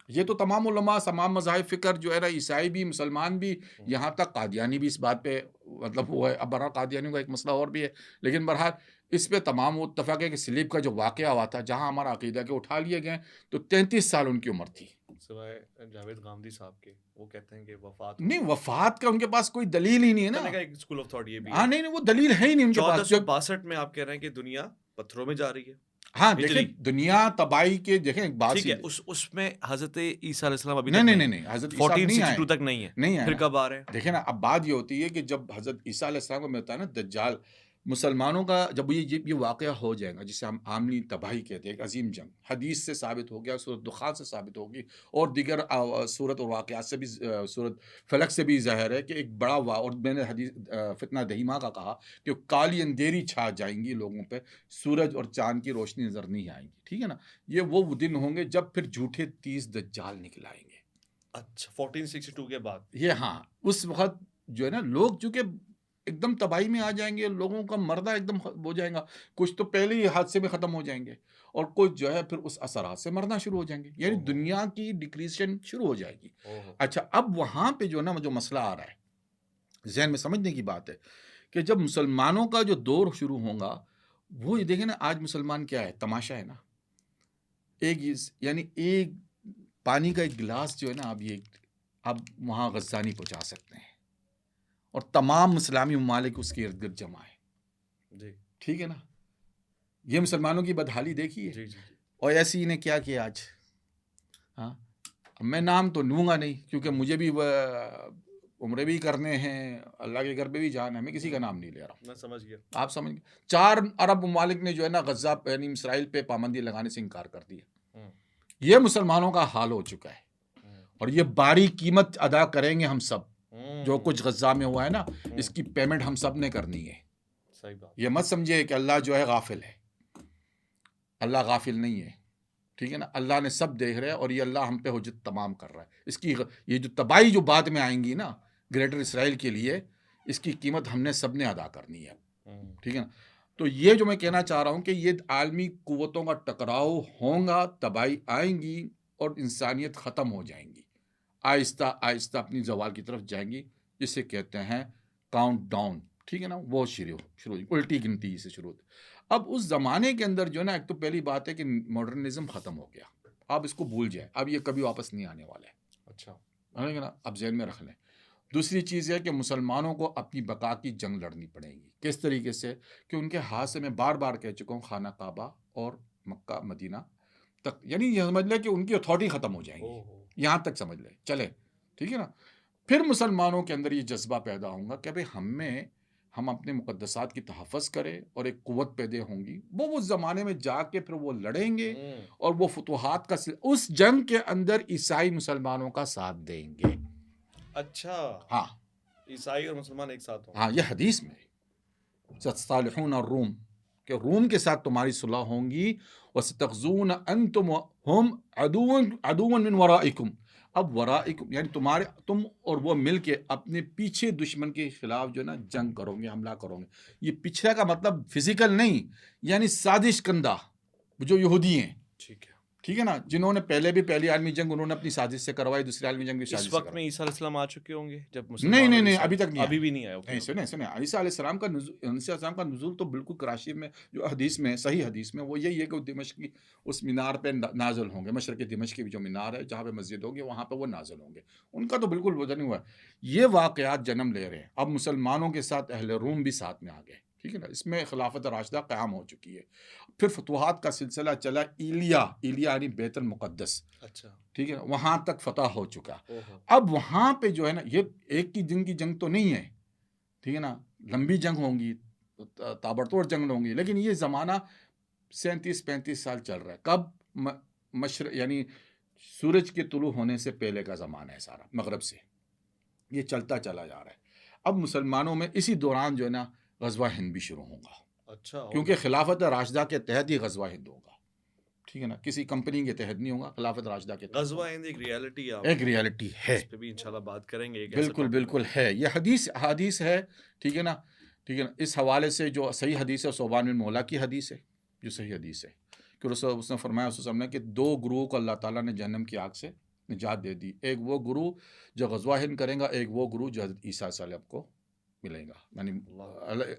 یہ تو تمام علماء، تمام مذاہب فکر جو ہے نا، عیسائی بھی، مسلمان بھی، یہاں تک قادیانی بھی اس بات پہ مطلب وہ ہے۔ اب بہرحال قادیانیوں کا ایک مسئلہ اور بھی ہے، لیکن بہرحال اس پہ تمام متفق ہے کہ سلیب کا جو واقعہ ہوا تھا، جہاں ہمارا عقیدہ کہ اٹھا لیے گئے، تو 33 سال ان کی عمر تھی، سوائے جاوید غامدی صاحب کے، وہ کہتے ہیں کہ وفات نہیں، وفات کا ان کے پاس کوئی دلیل ہی نہیں ہے نا۔ اسکول آف تھاٹ یہ بھی ہاں، نہیں، وہ دلیل ہے ہی نہیں ان کے پاس۔ 1462 میں آپ کہہ رہے ہیں کہ دنیا پتھروں میں جا رہی ہے۔ ہاں، دیکھیں دنیا تباہی کے، دیکھیں ایک بات، ٹھیک ہے، اس میں حضرت عیسیٰ علیہ السلام ابھی نہیں، حضرت عیسیٰ 1462 تک نہیں ہے، پھر کب آ رہے ہیں؟ دیکھیں نا، اب بات یہ ہوتی ہے کہ جب حضرت عیسیٰ علیہ السلام کو ملتا ہے نا دجال، مسلمانوں کا جب یہ واقعہ ہو جائے گا، جسے ہم عاملی تباہی کہتے ہیں، ایک عظیم جنگ، حدیث سے ثابت ہو گیا، سورۃ دخان سے ثابت ہوگی، اور دیگر سورت اور واقعات سے بھی، سورت فلق سے بھی ظاہر ہے کہ ایک بڑا اور میں نے حدیث فتنہ دہیمہ کا کہا کہ کالی اندھیری چھا جائیں گی لوگوں پہ، سورج اور چاند کی روشنی نظر نہیں آئیں گی، ٹھیک ہے نا۔ یہ وہ دن ہوں گے جب پھر جھوٹے 30 دجال نکل آئیں گے۔ اچھا، 1462 کے بعد یہ، ہاں، اس وقت جو ہے نا، لوگ چونکہ ایک دم تباہی میں آ جائیں گے، لوگوں کا مردہ ایک دم ہو جائے گا، کچھ تو پہلے ہی حادثے میں ختم ہو جائیں گے، اور کچھ جو ہے پھر اس اثرات سے مرنا شروع ہو جائیں گے، یعنی دنیا کی ڈکریشن شروع ہو جائے گی۔ اچھا، اب وہاں پہ جو نا جو مسئلہ آ رہا ہے، ذہن میں سمجھنے کی بات ہے کہ جب مسلمانوں کا جو دور شروع ہوگا، وہ دیکھیں نا، آج مسلمان کیا ہے، تماشا ہے نا، یعنی ایک پانی کا ایک گلاس جو ہے نا، اب وہاں غزانی پہنچا سکتے ہیں، اور تمام اسلامی ممالک اس کے ارد گرد جمع ہے، جی، ٹھیک ہے نا۔ یہ مسلمانوں کی بدحالی دیکھیے، جی جی، اور ایسی نے کیا کیا آج۔ ہاں، میں نام تو لوں گا نہیں، کیونکہ مجھے بھی عمرے بھی کرنے ہیں، اللہ کے گھر پہ بھی جانا ہے، میں کسی کا نام نہیں لے رہا ہوں، میں سمجھ گیا، آپ سمجھ گئے۔ 4 عرب ممالک نے جو ہے نا غزہ یعنی اسرائیل پہ پابندی لگانے سے انکار کر دیا۔ یہ مسلمانوں کا حال ہو چکا ہے، اور یہ باری قیمت ادا کریں گے ہم سب۔ جو کچھ غزہ میں ہوا ہے نا، اس کی پیمنٹ ہم سب نے کرنی ہے۔ صحیح بات، یہ مت سمجھے کہ اللہ جو ہے غافل ہے، اللہ غافل نہیں ہے، ٹھیک ہے نا۔ اللہ نے سب دیکھ رہے ہیں، اور یہ اللہ ہم پہ حجت تمام کر رہا ہے۔ اس کی یہ جو تباہی جو بعد میں آئیں گی نا گریٹر اسرائیل کے لیے، اس کی قیمت ہم نے سب نے ادا کرنی ہے، ٹھیک ہے نا۔ تو یہ جو میں کہنا چاہ رہا ہوں کہ یہ عالمی قوتوں کا ٹکراؤ ہوگا، تباہی آئیں گی، اور انسانیت ختم ہو جائیں گی۔ آہستہ آہستہ اپنی زوال کی طرف جائیں گی، جسے کہتے ہیں کاؤنٹ ڈاؤن، ٹھیک ہے نا، وہ شروع الٹی گنتی سے شروع ہوتی۔ اب اس زمانے کے اندر جو ہے نا، ایک تو پہلی بات ہے کہ ماڈرنزم ختم ہو گیا، آپ اس کو بھول جائیں، اب یہ کبھی واپس نہیں آنے والا ہے، اچھا ہے نا، اب ذہن میں رکھ لیں۔ دوسری چیز ہے کہ مسلمانوں کو اپنی بقا کی جنگ لڑنی پڑے گی۔ کس طریقے سے؟ کہ ان کے ہاتھ سے میں بار بار کہہ چکا ہوں، خانہ کعبہ اور مکہ مدینہ تک، یعنی یہ سمجھ لیں کہ ان کی اتھارٹی ختم ہو جائیں گی، یہاں تک سمجھ لیں چلے، ٹھیک ہے نا۔ پھر مسلمانوں کے اندر یہ جذبہ پیدا ہوگا کہ بھائی ہم اپنے مقدسات کی تحفظ کریں، اور ایک قوت پیدا ہوں گی، وہ اس زمانے میں جا کے پھر وہ لڑیں گے، اور وہ فتوحات کا اس جنگ کے اندر عیسائی مسلمانوں کا ساتھ دیں گے۔ اچھا، ہاں عیسائی اور مسلمان ایک ساتھ ہوں۔ ہاں، یہ حدیث میں ستصالحون الروم، کہ روم کے ساتھ تمہاری صلح ہوں گی، وستغزون انتم ہم عدو من ورائکم، اب ورائکم یعنی تم اور وہ مل کے اپنے پیچھے دشمن کے خلاف جو ہے نا جنگ کرو گے، حملہ کرو گے۔ یہ پیچھے کا مطلب فزیکل نہیں، یعنی سازش کندہ جو یہودی ہیں، ٹھیک ہے نا، جنہوں نے پہلے بھی پہلی عالمی جنگ انہوں نے اپنی سازش سے کروائی، دوسری عالمی جنگ بھی سازش سے اس وقت کروائی۔ میں عیسیٰ علیہ السلام آ چکے ہوں گے جب نہیں، ابھی تک نہیں، ابھی بھی نہیں آئے۔ نہیں، سنیں عیسیٰ علیہ السلام کا نزول تو بالکل کراشی میں جو حدیث میں، صحیح حدیث میں، وہ یہی ہے کہ وہ دمشق کی اس مینار پہ نازل ہوں گے، مشرق دمشق کی جو مینار ہے جہاں پہ مسجد ہوگی وہاں پہ وہ نازل ہوں گے، ان کا تو بالکل وجہ نہیں ہوا ہے۔ یہ واقعات جنم لے رہے ہیں، اب مسلمانوں کے ساتھ اہل روم بھی ساتھ میں آ گئے، ٹھیک ہے نا، اس میں خلافت راشدہ قیام ہو چکی ہے۔ پھر فتوحات کا سلسلہ چلا، ایلیا یعنی بیت المقدس، اچھا، ٹھیک ہے، وہاں تک فتح ہو چکا۔ اب وہاں پہ جو ہے نا، یہ ایک کی دن کی جنگ تو نہیں ہے، ٹھیک ہے نا، لمبی جنگ ہوں گی، تابڑتوڑ جنگ ہوں گی، لیکن یہ زمانہ 37-35 سال چل رہا ہے۔ کب؟ مشرق یعنی سورج کے طلوع ہونے سے پہلے کا زمانہ ہے، سارا مغرب سے یہ چلتا چلا جا رہا ہے۔ اب مسلمانوں میں اسی دوران جو ہے نا غزوہ ہند بھی شروع ہوگا، اچھا، کیونکہ خلافت راشدہ کے تحت ہی غزوہ ہند ہوگا، ٹھیک ہے نا، کسی کمپنی کے تحت نہیں ہوگا، خلافت راشدہ کے تحت غزوہ ہند ایک ریالٹی ہے، ایک ریالٹی ہے، اس پہ بھی انشاءاللہ بات کریں گے، بالکل ہے، یہ حدیث ہے، ٹھیک ہے نا، اس حوالے سے جو صحیح حدیث ہے صوبان بن مولا کی حدیث ہے، جو صحیح حدیث ہے کہ اس نے فرمایا اس نے کہ 2 گروہ کو اللہ تعالیٰ نے جہنم کی آگ سے نجات دے دی، ایک وہ گروہ جو غزوہ ہند کرے گا، ایک وہ گروہ جو حضرت عیسیٰ علیہ السلام کو ملے گا، یعنی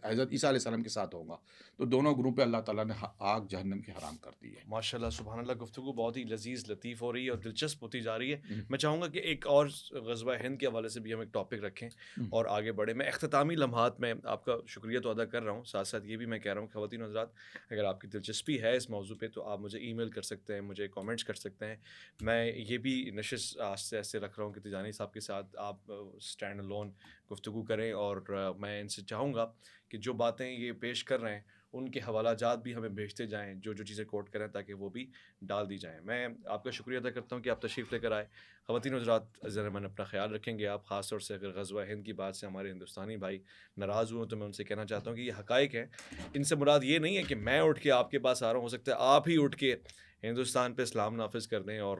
حضرت عیسیٰ علیہ السلام کے ساتھ ہوگا، تو دونوں گروہ پہ اللہ تعالیٰ نے آگ جہنم کی حرام کر دی ہے۔ ماشاءاللہ، سبحان اللہ، گفتگو بہت ہی لذیذ، لطیف ہو رہی ہے اور دلچسپ ہوتی جا رہی ہے۔ میں چاہوں گا کہ ایک اور غزوہ ہند کے حوالے سے بھی ہم ایک ٹاپک رکھیں اور آگے بڑھیں۔ میں اختتامی لمحات میں آپ کا شکریہ تو ادا کر رہا ہوں، ساتھ ساتھ یہ بھی میں کہہ رہا ہوں خواتین و حضرات، اگر آپ کی دلچسپی ہے اس موضوع پہ تو آپ مجھے ای میل کر سکتے ہیں، مجھے کامنٹس کر سکتے ہیں۔ میں یہ بھی نشست آہستہ آہستہ رکھ رہا ہوں کہ تجانی صاحب کے ساتھ آپ اسٹینڈ الون گفتگو کریں، اور میں ان سے چاہوں گا کہ جو باتیں یہ پیش کر رہے ہیں ان کے حوالہ جات بھی ہمیں بھیجتے جائیں، جو چیزیں کوٹ کریں تاکہ وہ بھی ڈال دی جائیں۔ میں آپ کا شکریہ ادا کرتا ہوں کہ آپ تشریف لے کر آئے۔ خواتین و حضرات، ذرا اپنا خیال رکھیں گے آپ، خاص طور سے اگر غزوہ ہند کی بات سے ہمارے ہندوستانی بھائی ناراض ہوئے تو میں ان سے کہنا چاہتا ہوں کہ یہ حقائق ہیں، ان سے مراد یہ نہیں ہے کہ میں اٹھ کے آپ کے پاس آ رہا ہوں، ہو سکتا ہے آپ ہی اٹھ کے ہندوستان پہ اسلام نافذ کر دیں، اور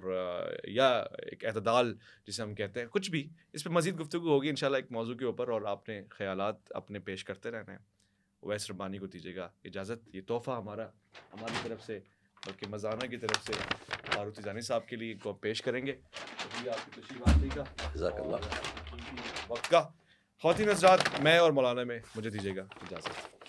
یا ایک اعتدال جسے ہم کہتے ہیں، کچھ بھی اس پہ مزید گفتگو ہوگی انشاءاللہ ایک موضوع کے اوپر، اور آپ نے خیالات اپنے پیش کرتے رہنا ہے۔ ویس ربانی کو دیجیے گا اجازت، یہ تحفہ ہماری طرف سے، بلکہ مزانہ کی طرف سے فاروق تیجانی صاحب کے لیے کو پیش کریں گے۔ شکریہ آپ کی تشریف آنے کا، جزاک اللہ وقت کا۔ خواتین حضرات، میں اور مولانا میں مجھے دیجیے گا اجازت۔